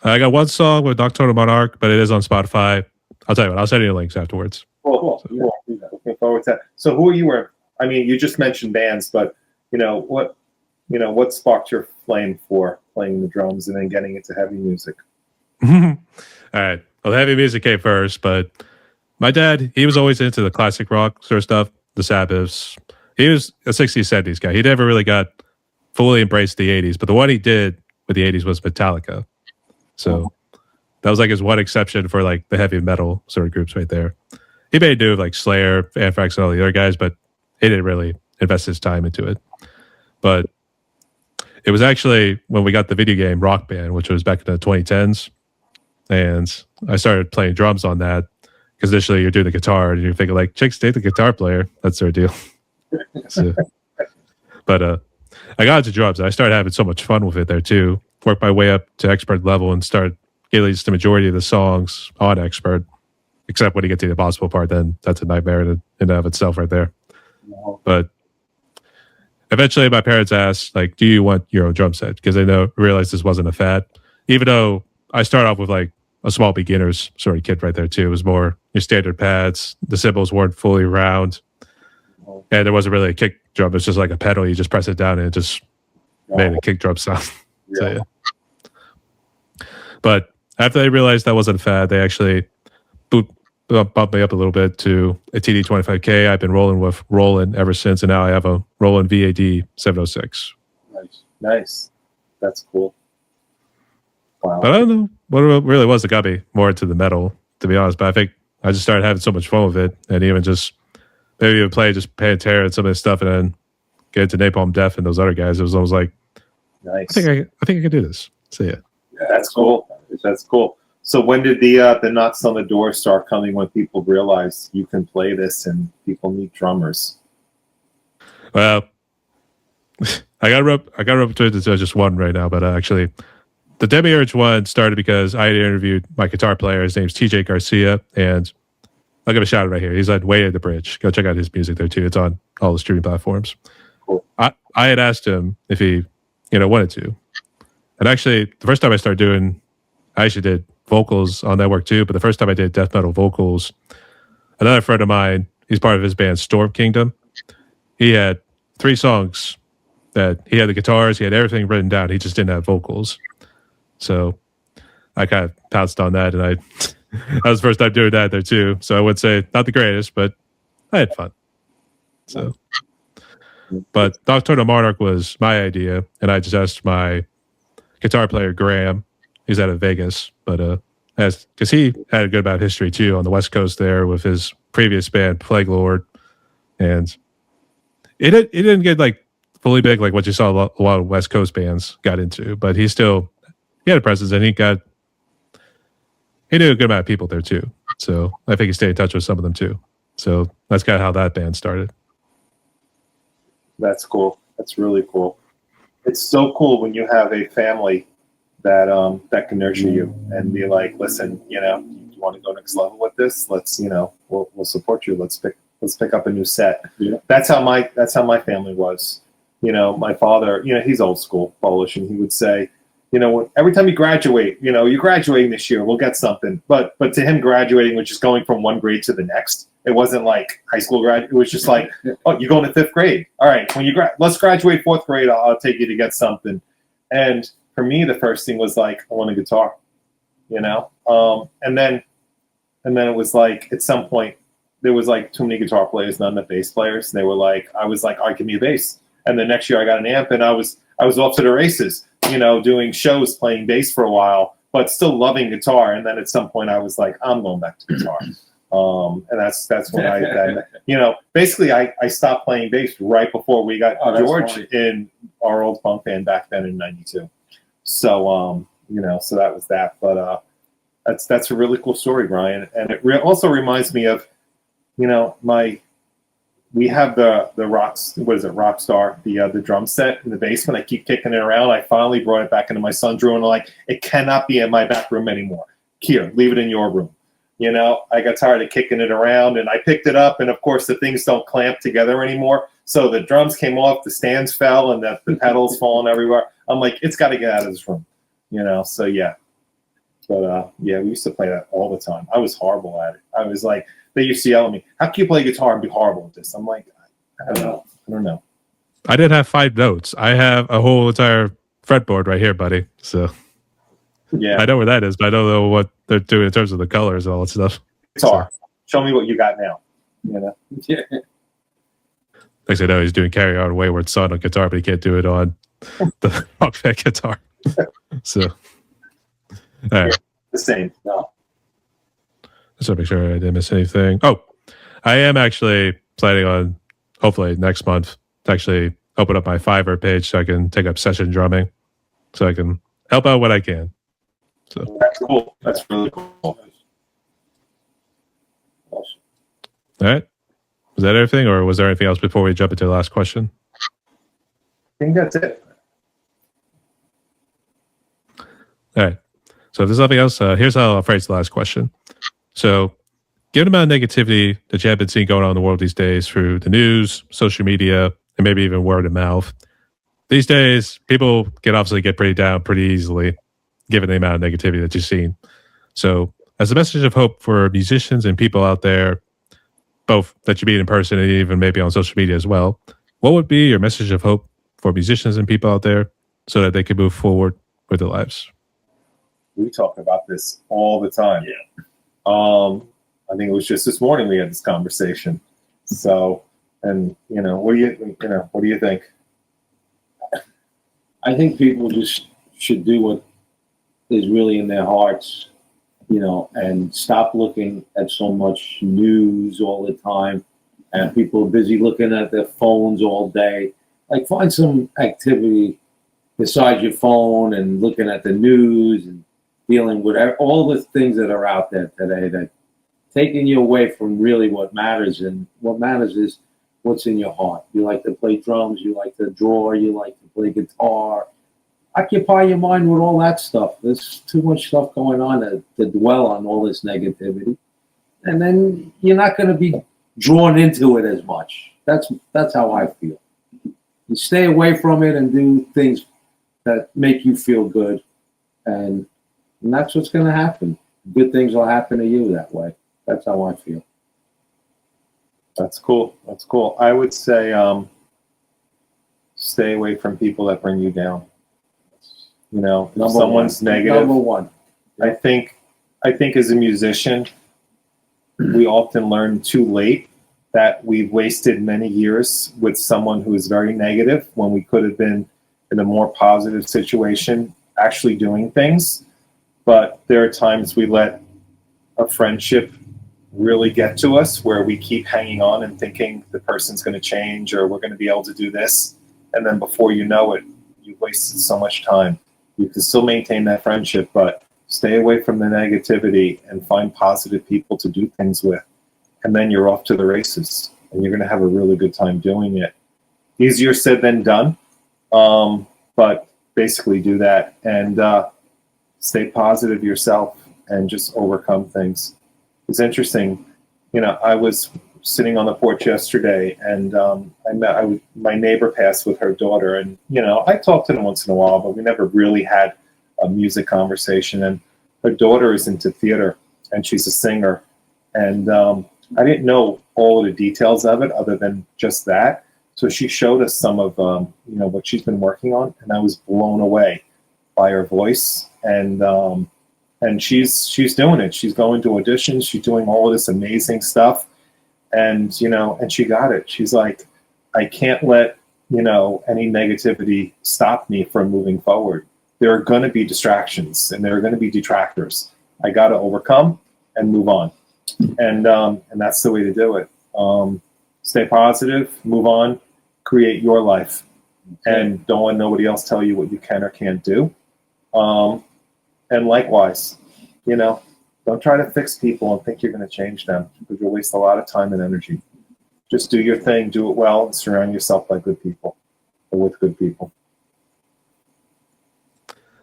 I got one song with Nocturnal Monarch, but it is on Spotify. I'll tell you what, I'll send you the links afterwards. Cool. Looking forward to that. So who are you? I mean, you just mentioned bands, but what sparked your flame for playing the drums and then getting into heavy music? All right. Well, heavy music came first, but my dad, he was always into the classic rock sort of stuff, the Sabbaths. He was a 60s, 70s guy. He never really got fully embraced the 80s, but the one he did with the 80s was Metallica. So that was like his one exception for like the heavy metal sort of groups right there. He may do like Slayer, Anthrax, and all the other guys, but he didn't really invest his time into it. But it was actually when we got the video game Rock Band, which was back in the 2010s. And I started playing drums on that because initially you're doing the guitar and you're thinking like, chicks date the guitar player. That's their deal. But I got into drums and I started having so much fun with it there too. Worked my way up to expert level and started getting at least the majority of the songs on expert. Except when you get to the impossible part, then that's a nightmare in and of itself right there. But eventually my parents asked, like, do you want your own drum set? Because they realized this wasn't a fad. Even though I started off with like a small beginner's sort of kit right there too. It was more your standard pads. The cymbals weren't fully round. And there wasn't really a kick drum. It's just like a pedal. You just press it down and it just made a kick drum sound. So, yeah. But after they realized that wasn't a fad, they actually bumped me up a little bit to a TD-25K. I've been rolling with Roland ever since, and now I have a Roland VAD 706. Nice. That's cool. Wow. But I don't know what it really was that got me more into the metal, to be honest. But I think I just started having so much fun with it, and even just maybe even play just Pantera and some of this stuff, and then get into Napalm Death and those other guys. It was almost like, nice. I think I can do this. So yeah. That's cool. That's cool. So when did the knocks on the door start coming? When people realized you can play this and people need drummers? Well, I got up to just one right now, but actually, the Demiurge one started because I had interviewed my guitar player. His name's TJ Garcia, and I'll give a shout out right here. He's at Way at the Bridge. Go check out his music there too. It's on all the streaming platforms. Cool. I had asked him if he, wanted to, and actually, the first time I started doing, I actually did vocals on that work too. But the first time I did death metal vocals, another friend of mine, he's part of his band Storm Kingdom. He had 3 songs that he had the guitars, he had everything written down. He just didn't have vocals. So I kind of pounced on that, and that was the first time doing that there too. So I would say not the greatest, but I had fun. So, but Nocturnal Monarch was my idea, and I just asked my guitar player Graham. He's out of Vegas, but because he had a good amount of history too on the West Coast there with his previous band Plague Lord, and it didn't get like fully big like what you saw a lot of West Coast bands got into, but he had a presence, and he knew a good amount of people there too. So I think he stayed in touch with some of them too. So that's kind of how that band started. That's cool. That's really cool. It's so cool when you have a family that that can nurture you and be like, listen, you want to go next level with this? Let's, we'll support you. Let's pick up a new set. Yeah. That's how my family was. My father, he's old school Polish, and he would say, every time you graduate, you're graduating this year, we'll get something. But to him, graduating was just going from one grade to the next. It wasn't like high school grad. It was just like, oh, you're going to 5th grade. All right, when let's graduate 4th grade. I'll take you to get something. And for me, the first thing was like, I want a guitar, and then it was like, at some point, there was like too many guitar players, not enough bass players. And I was like, all right, give me a bass. And then next year I got an amp, and I was off to the races, doing shows, playing bass for a while, but still loving guitar. And then at some point I was like, I'm going back to guitar. And that's when basically I stopped playing bass right before we got George in our old punk band back then in '92. So, so that was that. But that's a really cool story, Brian. And it also reminds me of, we have the Rockstar, the drum set in the basement. I keep kicking it around. I finally brought it back into my son's room, and I'm like, it cannot be in my back room anymore. Here, leave it in your room. I got tired of kicking it around, and I picked it up, and of course the things don't clamp together anymore. So the drums came off, the stands fell, and the pedals falling everywhere. I'm like, it's got to get out of this room. So yeah. But we used to play that all the time. I was horrible at it. I was like, they used to yell at me, how can you play guitar and be horrible at this? I'm like, I don't know. I did have 5 notes. I have a whole entire fretboard right here, buddy. So yeah, I know where that is, but I don't know what they're doing in terms of the colors and all that stuff. Guitar. So, show me what you got now. Yeah. Next I know, he's doing Carry On Wayward Son on guitar, but he can't do it on the rock band guitar. So, all right. Yeah, the same. No. Just to make sure I didn't miss anything. Oh, I am actually planning on, hopefully next month, to actually open up my Fiverr page so I can take up session drumming, so I can help out when I can. So that's cool. That's really cool. Awesome. All right. Was that everything, or was there anything else before we jump into the last question? I think that's it. All right. So if there's nothing else, here's how I'll phrase the last question. So, given the amount of negativity that you have been seeing going on in the world these days through the news, social media, and maybe even word of mouth, these days people can obviously get pretty down pretty easily, given the amount of negativity that you've seen. So, as a message of hope for musicians and people out there, both that you meet in person and even maybe on social media as well, what would be your message of hope for musicians and people out there so that they can move forward with their lives? We talk about this all the time. Yeah. I think it was just this morning we had this conversation. So, and what do you think? I think people just should do what is really in their hearts, and stop looking at so much news all the time, and people are busy looking at their phones all day. Like, find some activity besides your phone and looking at the news and dealing with all the things that are out there today that taking you away from really what matters. And what matters is what's in your heart. You like to play drums, you like to draw, you like to play guitar. Occupy your mind with all that stuff. There's too much stuff going on to dwell on all this negativity. And then you're not going to be drawn into it as much. That's how I feel. You stay away from it and do things that make you feel good. And that's what's going to happen. Good things will happen to you that way. That's how I feel. That's cool. That's cool. I would say stay away from people that bring you down. If someone's negative. Number one. I think as a musician, we often learn too late that we've wasted many years with someone who is very negative when we could have been in a more positive situation, actually doing things. But there are times we let a friendship really get to us where we keep hanging on and thinking the person's going to change or we're going to be able to do this. And then before you know it, you've wasted so much time. You can still maintain that friendship, but stay away from the negativity and find positive people to do things with. And then you're off to the races, and you're going to have a really good time doing it. Easier said than done, but basically do that and stay positive yourself and just overcome things. It's interesting. I was sitting on the porch yesterday, and my neighbor passed with her daughter, and I talked to them once in a while, but we never really had a music conversation. And her daughter is into theater, and she's a singer, and I didn't know all of the details of it other than just that. So she showed us some of what she's been working on, and I was blown away by her voice. And she's doing it. She's going to auditions. She's doing all of this amazing stuff. And she got it. She's like, I can't let any negativity stop me from moving forward. There are going to be distractions, and there are going to be detractors. I got to overcome and move on. And that's the way to do it. Stay positive, move on, create your life, and don't let nobody else tell you what you can or can't do. And likewise, don't try to fix people and think you're going to change them, because you'll waste a lot of time and energy. Just do your thing, do it well, and surround yourself by good people or with good people.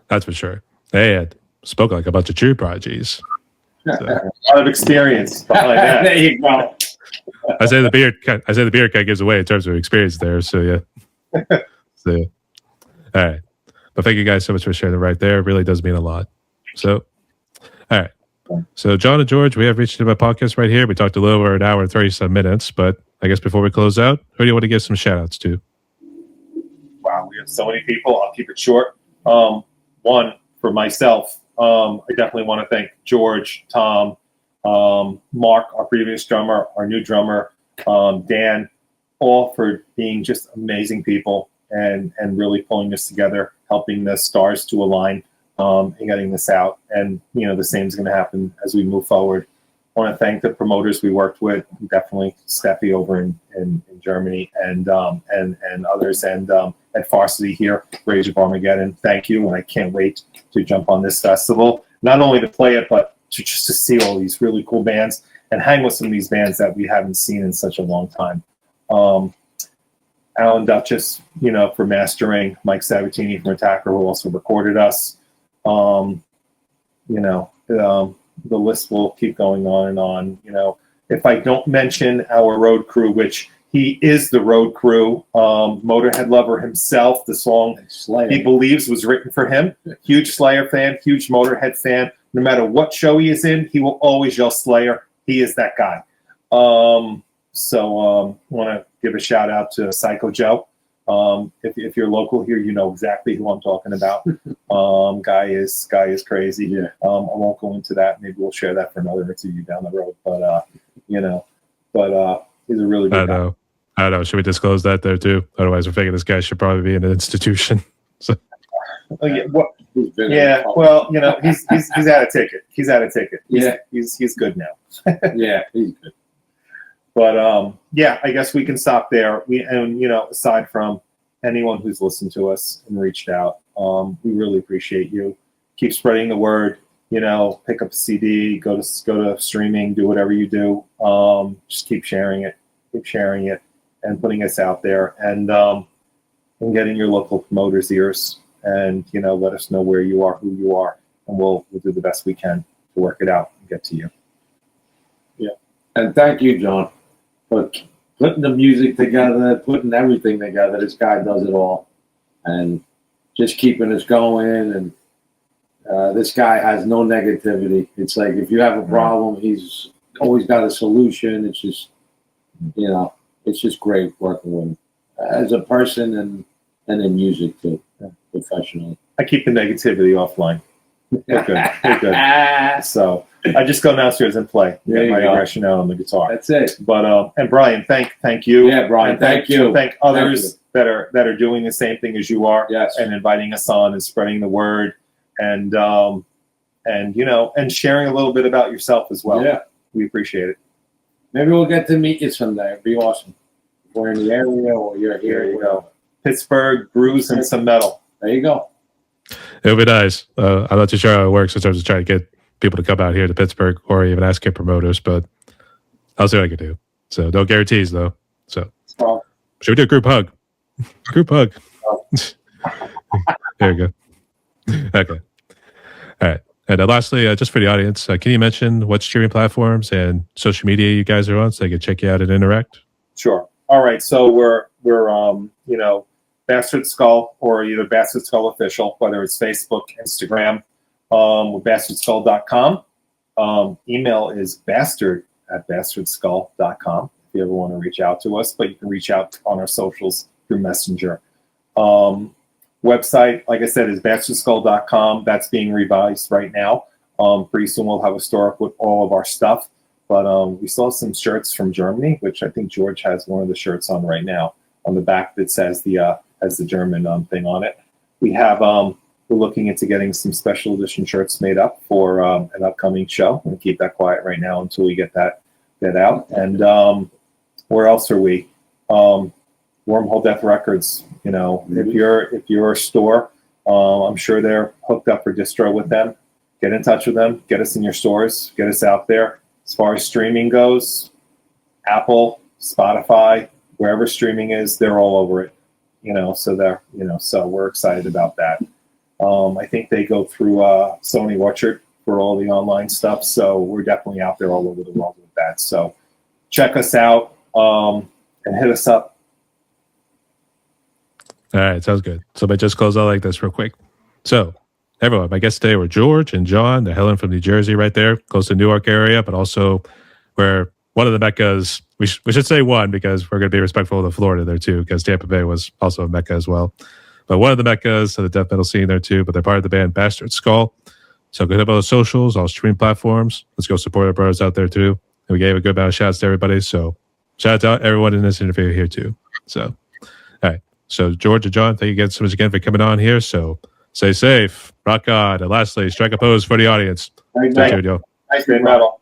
That's for sure. They had spoke like a bunch of true prodigies. So. A lot of experience behind that. There you go. I say the beard kind of gives away in terms of experience there. So yeah. So yeah. All right. But thank you guys so much for sharing it right there. It really does mean a lot. So, all right. So John and George, we have reached into my podcast right here. We talked a little over an hour and 30-some minutes, but I guess before we close out, who do you want to give some shout outs to? Wow, we have so many people. I'll keep it short. One, for myself, I definitely want to thank George, Tom, Mark, our previous drummer, our new drummer, Dan, all for being just amazing people and really pulling this together, helping the stars to align, and getting this out. And, the same is going to happen as we move forward. I want to thank the promoters we worked with, definitely Steffi over in Germany and others, and at Varsity here, Rage of Armageddon. Thank you, and I can't wait to jump on this festival, not only to play it, but to see all these really cool bands and hang with some of these bands that we haven't seen in such a long time. Alan Duchess, for mastering, Mike Sabatini from Attacker, who also recorded us. The list will keep going on and on. If I don't mention our road crew, which he is the road crew, Motorhead lover himself, the song Slayer. He believes was written for him. Huge Slayer fan, huge Motorhead fan. No matter what show he is in, he will always yell Slayer. He is that guy. So I want to give a shout out to Psycho Joe. If you're local here, you know exactly who I'm talking about. Guy is crazy. Yeah. I won't go into that. Maybe we'll share that for another interview down the road. But he's a really good guy. I don't know. Should we disclose that there too? Otherwise, we're thinking this guy should probably be in an institution. So. Oh, yeah. Well, he's had a ticket. He's had a ticket. He's good now. Yeah, he's good. But I guess we can stop there. Aside from anyone who's listened to us and reached out, we really appreciate you. Keep spreading the word. Pick up a CD, go to streaming, do whatever you do. Just keep sharing it, and putting us out there, and getting your local promoters' ears, and let us know where you are, who you are, and we'll do the best we can to work it out and get to you. Yeah, and thank you, John, for putting the music together, putting everything together. This guy does it all, and just keeping us going. And this guy has no negativity. It's like if you have a problem, he's always got a solution. It's just, it's just great working with him as a person and in music too, professionally. I keep the negativity offline. We're good. So I just go downstairs and play. Get my aggression out on the guitar. That's it. But and Brian, thank you. Yeah, Brian, thank you. Thank others that are doing the same thing as you are. Yes. And inviting us on and spreading the word, and sharing a little bit about yourself as well. Yeah, we appreciate it. Maybe we'll get to meet you someday. It'd be awesome. If we're in the area or you're here. There you go. Pittsburgh brews and some metal. There you go. It would be nice. I'm not too sure how it works in terms of trying to get people to come out here to Pittsburgh or even asking promoters, but I'll see what I can do. So no guarantees though. So should we do a group hug? Group hug. There you go. Okay. All right. And lastly, just for the audience, can you mention what streaming platforms and social media you guys are on so they can check you out and interact? Sure. All right. So we're Bastard Skull or either Bastard Skull Official, whether it's Facebook, Instagram, with bastardskull.com. Email is bastard@bastardskull.com if you ever want to reach out to us, but you can reach out on our socials through Messenger. Website, like I said, is bastardskull.com. That's being revised right now. Pretty soon we'll have a store up with all of our stuff. But we saw some shirts from Germany, which I think George has one of the shirts on right now. On the back that says has the German thing on it. We have we're looking into getting some special edition shirts made up for an upcoming show. I'm gonna keep that quiet right now until we get that out. And where else are we? Wormhole Death Records. You know, if you're a store, I'm sure they're hooked up for distro with them. Get in touch with them. Get us in your stores. Get us out there. As far as streaming goes, Apple, Spotify, wherever streaming is, they're all over it. So we're excited about that. I think they go through Sony Orchard for all the online stuff. So we're definitely out there all over the world with that. So check us out and hit us up. All right, sounds good. So I just close out like this real quick. So everyone, my guests today were George and John. They're hailing from New Jersey right there, close to Newark area, but also where one of the Meccas, we should say one because we're going to be respectful of Florida there too, because Tampa Bay was also a Mecca as well. But one of the Meccas of the death metal scene there too, but they're part of the band Bastard Skull. So go to all the socials, all stream platforms. Let's go support our brothers out there too. And we gave a good amount of shouts to everybody. So shout out to everyone in this interview here too. So, all right. So George and John, thank you again so much again for coming on here. So stay safe, rock on, and lastly, strike a pose for the audience. Thanks, metal.